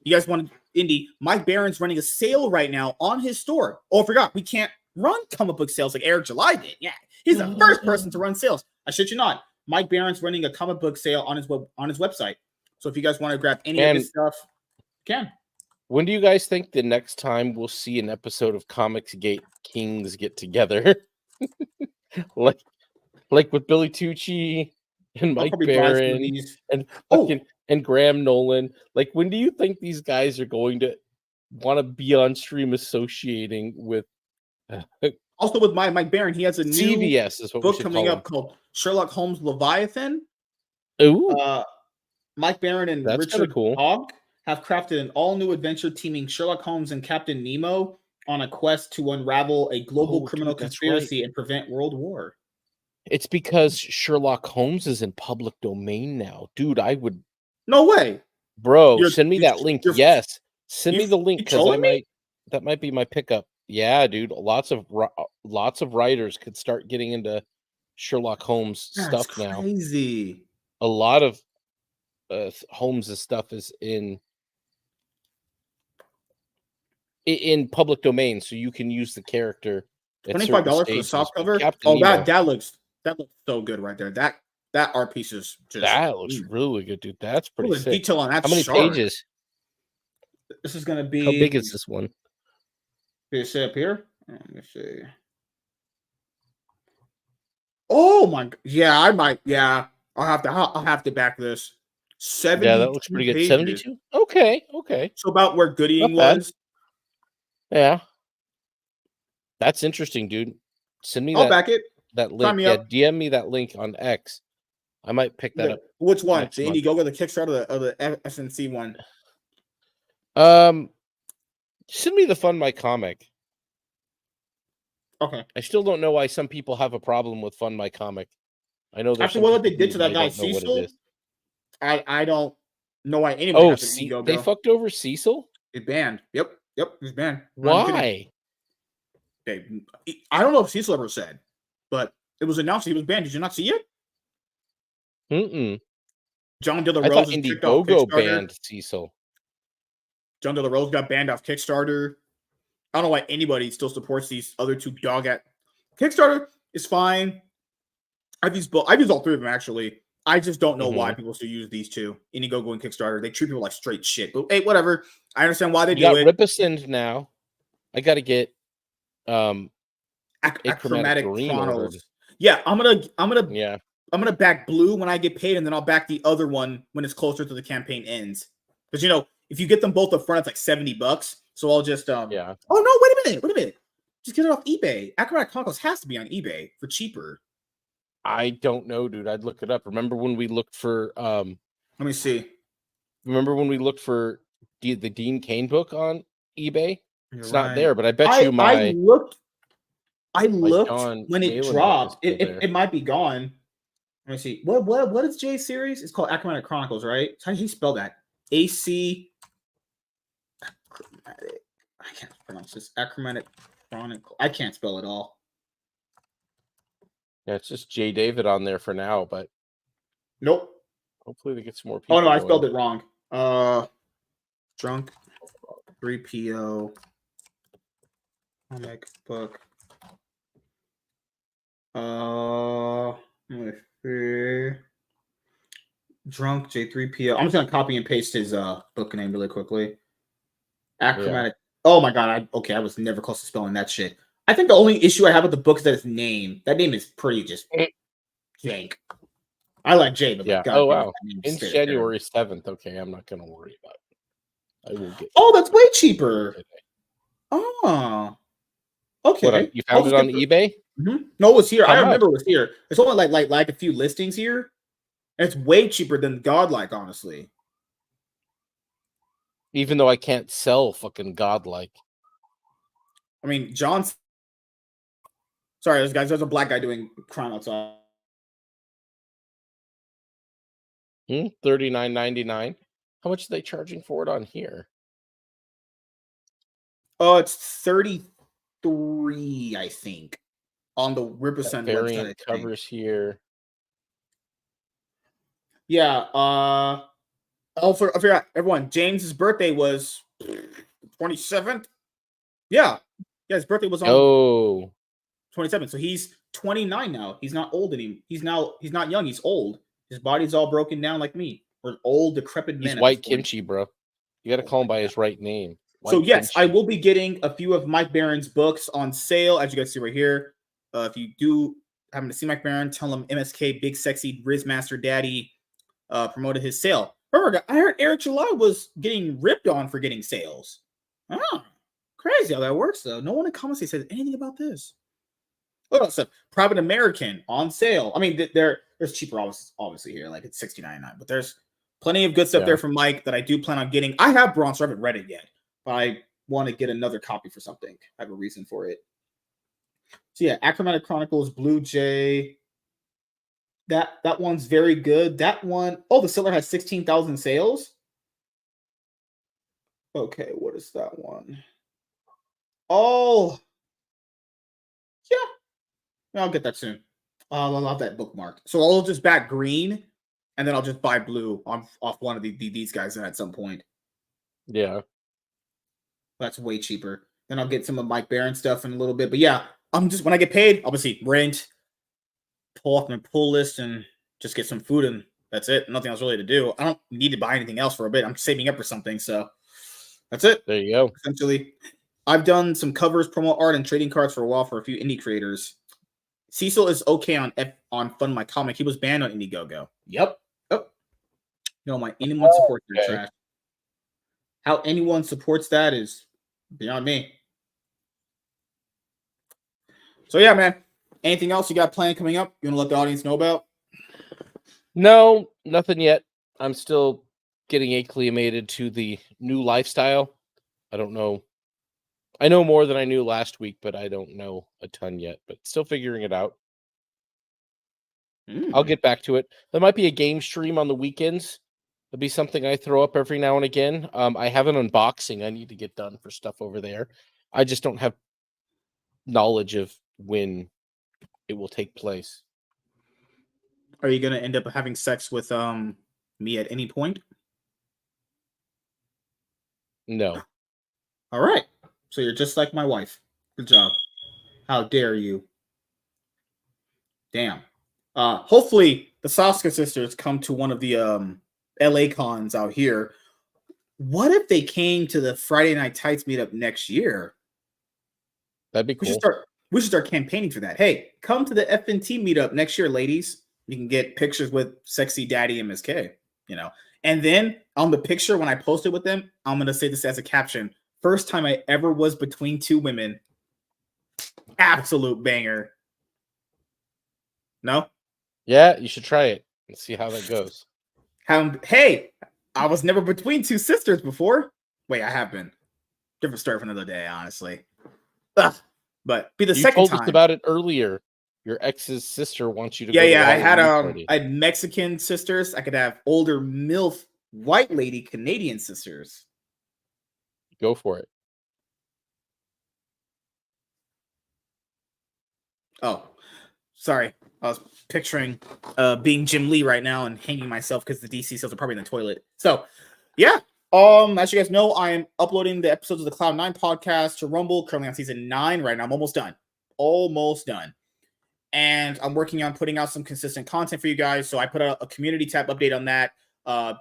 You guys want indie? Mike Barron's running a sale right now on his store. Oh, I forgot. We can't run comic book sales like Eric July did. Yeah, he's the first person to run sales. I shit you not. Mike Barron's running a comic book sale on his website. So if you guys want to grab any of his stuff, you can. When do you guys think the next time we'll see an episode of Comics Gate Kings get together? like with Billy Tucci and Mike Barron and Graham Nolan. Like, when do you think these guys are going to want to be on stream associating with? Also with Mike Barron, he has a new CBS is what book coming up called Sherlock Holmes Leviathan. Ooh, Mike Barron and Richard Hogg have crafted an all-new adventure teaming Sherlock Holmes and Captain Nemo on a quest to unravel a global criminal conspiracy and prevent world war. It's because Sherlock Holmes is in public domain now. Dude, I would... No way! Bro, send me that link. Yes. Send me the link because that might be my pickup. Yeah, dude. Lots of writers could start getting into Sherlock Holmes stuff now. Crazy. A lot of Holmes' stuff is in public domain, so you can use the character. $25 for the soft cover. That looks so good right there. That art piece is just looks really good, dude. That's pretty sick. Detail on that. How many pages? This is gonna be. How big is this one? Did it say up here? Let me see. Oh my! Yeah, I might. Yeah, I'll have to back this. 70. Yeah, that looks pretty good. 72. Okay. So about where Gooding was. Yeah, that's interesting, dude. Send me I'll back it. That link. Yeah, DM me that link on X. I might pick that up. Which one? The Indiegogo, the Kickstarter, or the SNC one? Send me the Fund My Comic. Okay. I still don't know why some people have a problem with Fund My Comic. I know after what they did to that guy Cecil, I don't know why anybody has an Indiegogo. They fucked over Cecil? It banned. Yep, he's banned. Why? I don't know if Cecil ever said, but it was announced he was banned. Did you not see it? John De La Rose Indiegogo banned Cecil. John De La Rose got banned off Kickstarter. I don't know why anybody still supports these other two dog at Kickstarter. Is fine. I've used all 3 of them actually. I just don't know why people still use these two, Indiegogo and Kickstarter. They treat people like straight shit. But hey, whatever. I understand why they do it. Ripasend now. I got to get Achromatic Chronos. Yeah, I'm gonna back blue when I get paid, and then I'll back the other one when it's closer to the campaign ends. Because if you get them both up front, it's like $70. So I'll just Oh no, wait a minute. Just get it off eBay. Achromatic Chronicles has to be on eBay for cheaper. I don't know, dude. I'd look it up. Remember when we looked for let me see. Remember when we looked for the Dean Cain book on eBay? It's not there, but I bet you I looked John when it Galen dropped. book is still It might be gone. Let me see. What is Jay's series? It's called Achromatic Chronicles, right? How do you spell that? AC. I can't pronounce this. Achromatic Chronicle. I can't spell it all. Yeah, it's just J. David on there for now, but Nope. hopefully they get some more people. Oh no, I going. spelled it wrong. Drunk 3PO comic book. Let me see. Drunk J3PO. I'm just gonna copy and paste his book name really quickly. Achromatic. Yeah. Oh my god. I was never close to spelling that shit. I think the only issue I have with the book is that its name. That name is pretty just jank. I like Jay, but yeah. God, oh wow. It's January 7th. Okay, I'm not gonna worry about it. I will get. Oh, that's way cheaper. Oh. Okay. What, you found it on eBay? Mm-hmm. No, it was here. How I remember much? it was here. It's only like a few listings here. And it's way cheaper than Godlike, honestly. Even though I can't sell fucking Godlike. I mean, John's. Sorry, there's a black guy doing crime outside. $39.99. How much are they charging for it on here? Oh, it's 33, I think, on the Ripercent variant website. Covers here. Yeah. I forgot, everyone. James's birthday was 27th. Yeah. His birthday was on 27th. So he's 29 now. He's not old anymore. He's not young. He's old. His body's all broken down like me. We're old, decrepit men. He's white kimchi, bro. You got to call him by his right name. So yes, I will be getting a few of Mike Barron's books on sale, as you guys see right here. If you do happen to see Mike Barron, tell him MSK Big Sexy Rizzmaster Daddy promoted his sale. Remember, I heard Eric July was getting ripped on for getting sales. Oh, crazy how that works, though. No one in comments says anything about this. What else? Private American on sale. I mean, there's cheaper obviously here, like it's $69.99, but there's plenty of good stuff there from Mike that I do plan on getting. I have Bronze, so I haven't read it yet, but I want to get another copy for something. I have a reason for it. So yeah, Achromatic Chronicles, Blue Jay. That one's very good. That one, the seller has 16,000 sales. Okay, what is that one? Oh, yeah. I'll get that soon. I'll have that bookmarked. So I'll just back green, and then I'll just buy blue off one of these guys then at some point. Yeah. That's way cheaper. Then I'll get some of Mike Barron stuff in a little bit. But yeah, I'm just, when I get paid, obviously rent, pull off my pull list, and just get some food, and that's it. Nothing else really to do. I don't need to buy anything else for a bit. I'm saving up for something, so that's it. There you go. Essentially, I've done some covers, promo art, and trading cards for a while for a few indie creators. Cecil is okay on Fund My Comic. He was banned on Indiegogo. Yep. No, anyone supports that trash. How anyone supports that is beyond me. So yeah, man. Anything else you got planned coming up? You want to let the audience know about? No, nothing yet. I'm still getting acclimated to the new lifestyle. I don't know. I know more than I knew last week, but I don't know a ton yet. But still figuring it out. I'll get back to it. There might be a game stream on the weekends. There'll be something I throw up every now and again. I have an unboxing I need to get done for stuff over there. I just don't have knowledge of when it will take place. Are you gonna end up having sex with me at any point? No. All right. So you're just like my wife. Good job. How dare you? Damn. Hopefully the Saska sisters come to one of the LA cons out here. What if they came to the Friday Night Tights meetup next year? That'd be cool. We should start campaigning for that. Hey, come to the FNT meetup next year, ladies. You can get pictures with sexy daddy MSK, And then on the picture, when I post it with them, I'm going to say this as a caption. First time I ever was between two women. Absolute banger. No? Yeah, you should try it and see how that goes. Hey, I was never between two sisters before. Wait, I have been. different story for another day, honestly. Ugh. But be the You second told time. us about it earlier. Your ex's sister wants you to Yeah, go to yeah. the I had Halloween party. I had Mexican sisters. I could have older MILF white lady Canadian sisters. Go for it. Oh, sorry. I was picturing being Jim Lee right now and hanging myself because the DC sales are probably in the toilet. So, yeah. As you guys know, I am uploading the episodes of the Cloud9 podcast to Rumble. Currently on season 9 right now. I'm almost done. Almost done. And I'm working on putting out some consistent content for you guys. So I put out a community tab update on that.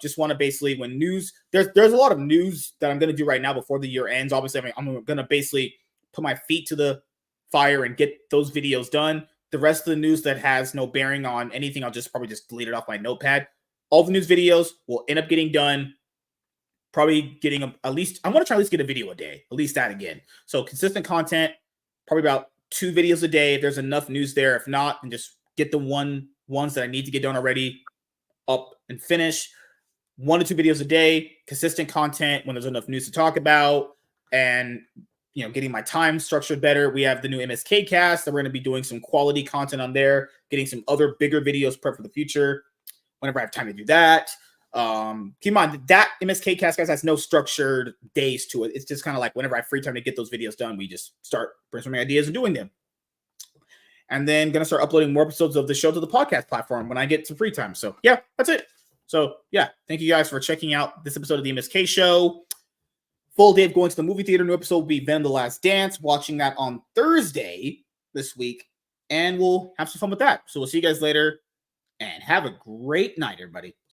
Just want to basically, when news, there's a lot of news that I'm going to do right now before the year ends. Obviously, I'm going to basically put my feet to the fire and get those videos done. The rest of the news that has no bearing on anything, I'll probably just delete it off my notepad. All the news videos will end up getting done. Probably getting at least, I'm going to try at least get a video a day, at least that again. So consistent content, probably about 2 videos a day if there's enough news there. If not, and just get the ones that I need to get done already up and finish. 1 to 2 videos a day, consistent content when there's enough news to talk about, and getting my time structured better. We have the new MSK cast that we're going to be doing some quality content on there, getting some other bigger videos prepped for the future whenever I have time to do that. Keep in mind that MSK cast, guys, has no structured days to it. It's just kind of like whenever I have free time to get those videos done, we just start brainstorming ideas and doing them. And then gonna start uploading more episodes of the show to the podcast platform when I get some free time. So yeah, that's it. So yeah, thank you guys for checking out this episode of the MSK show. Full day of going to the movie theater. New episode will be Venom: The Last Dance. Watching that on Thursday this week, and we'll have some fun with that. So we'll see you guys later, and have a great night, everybody.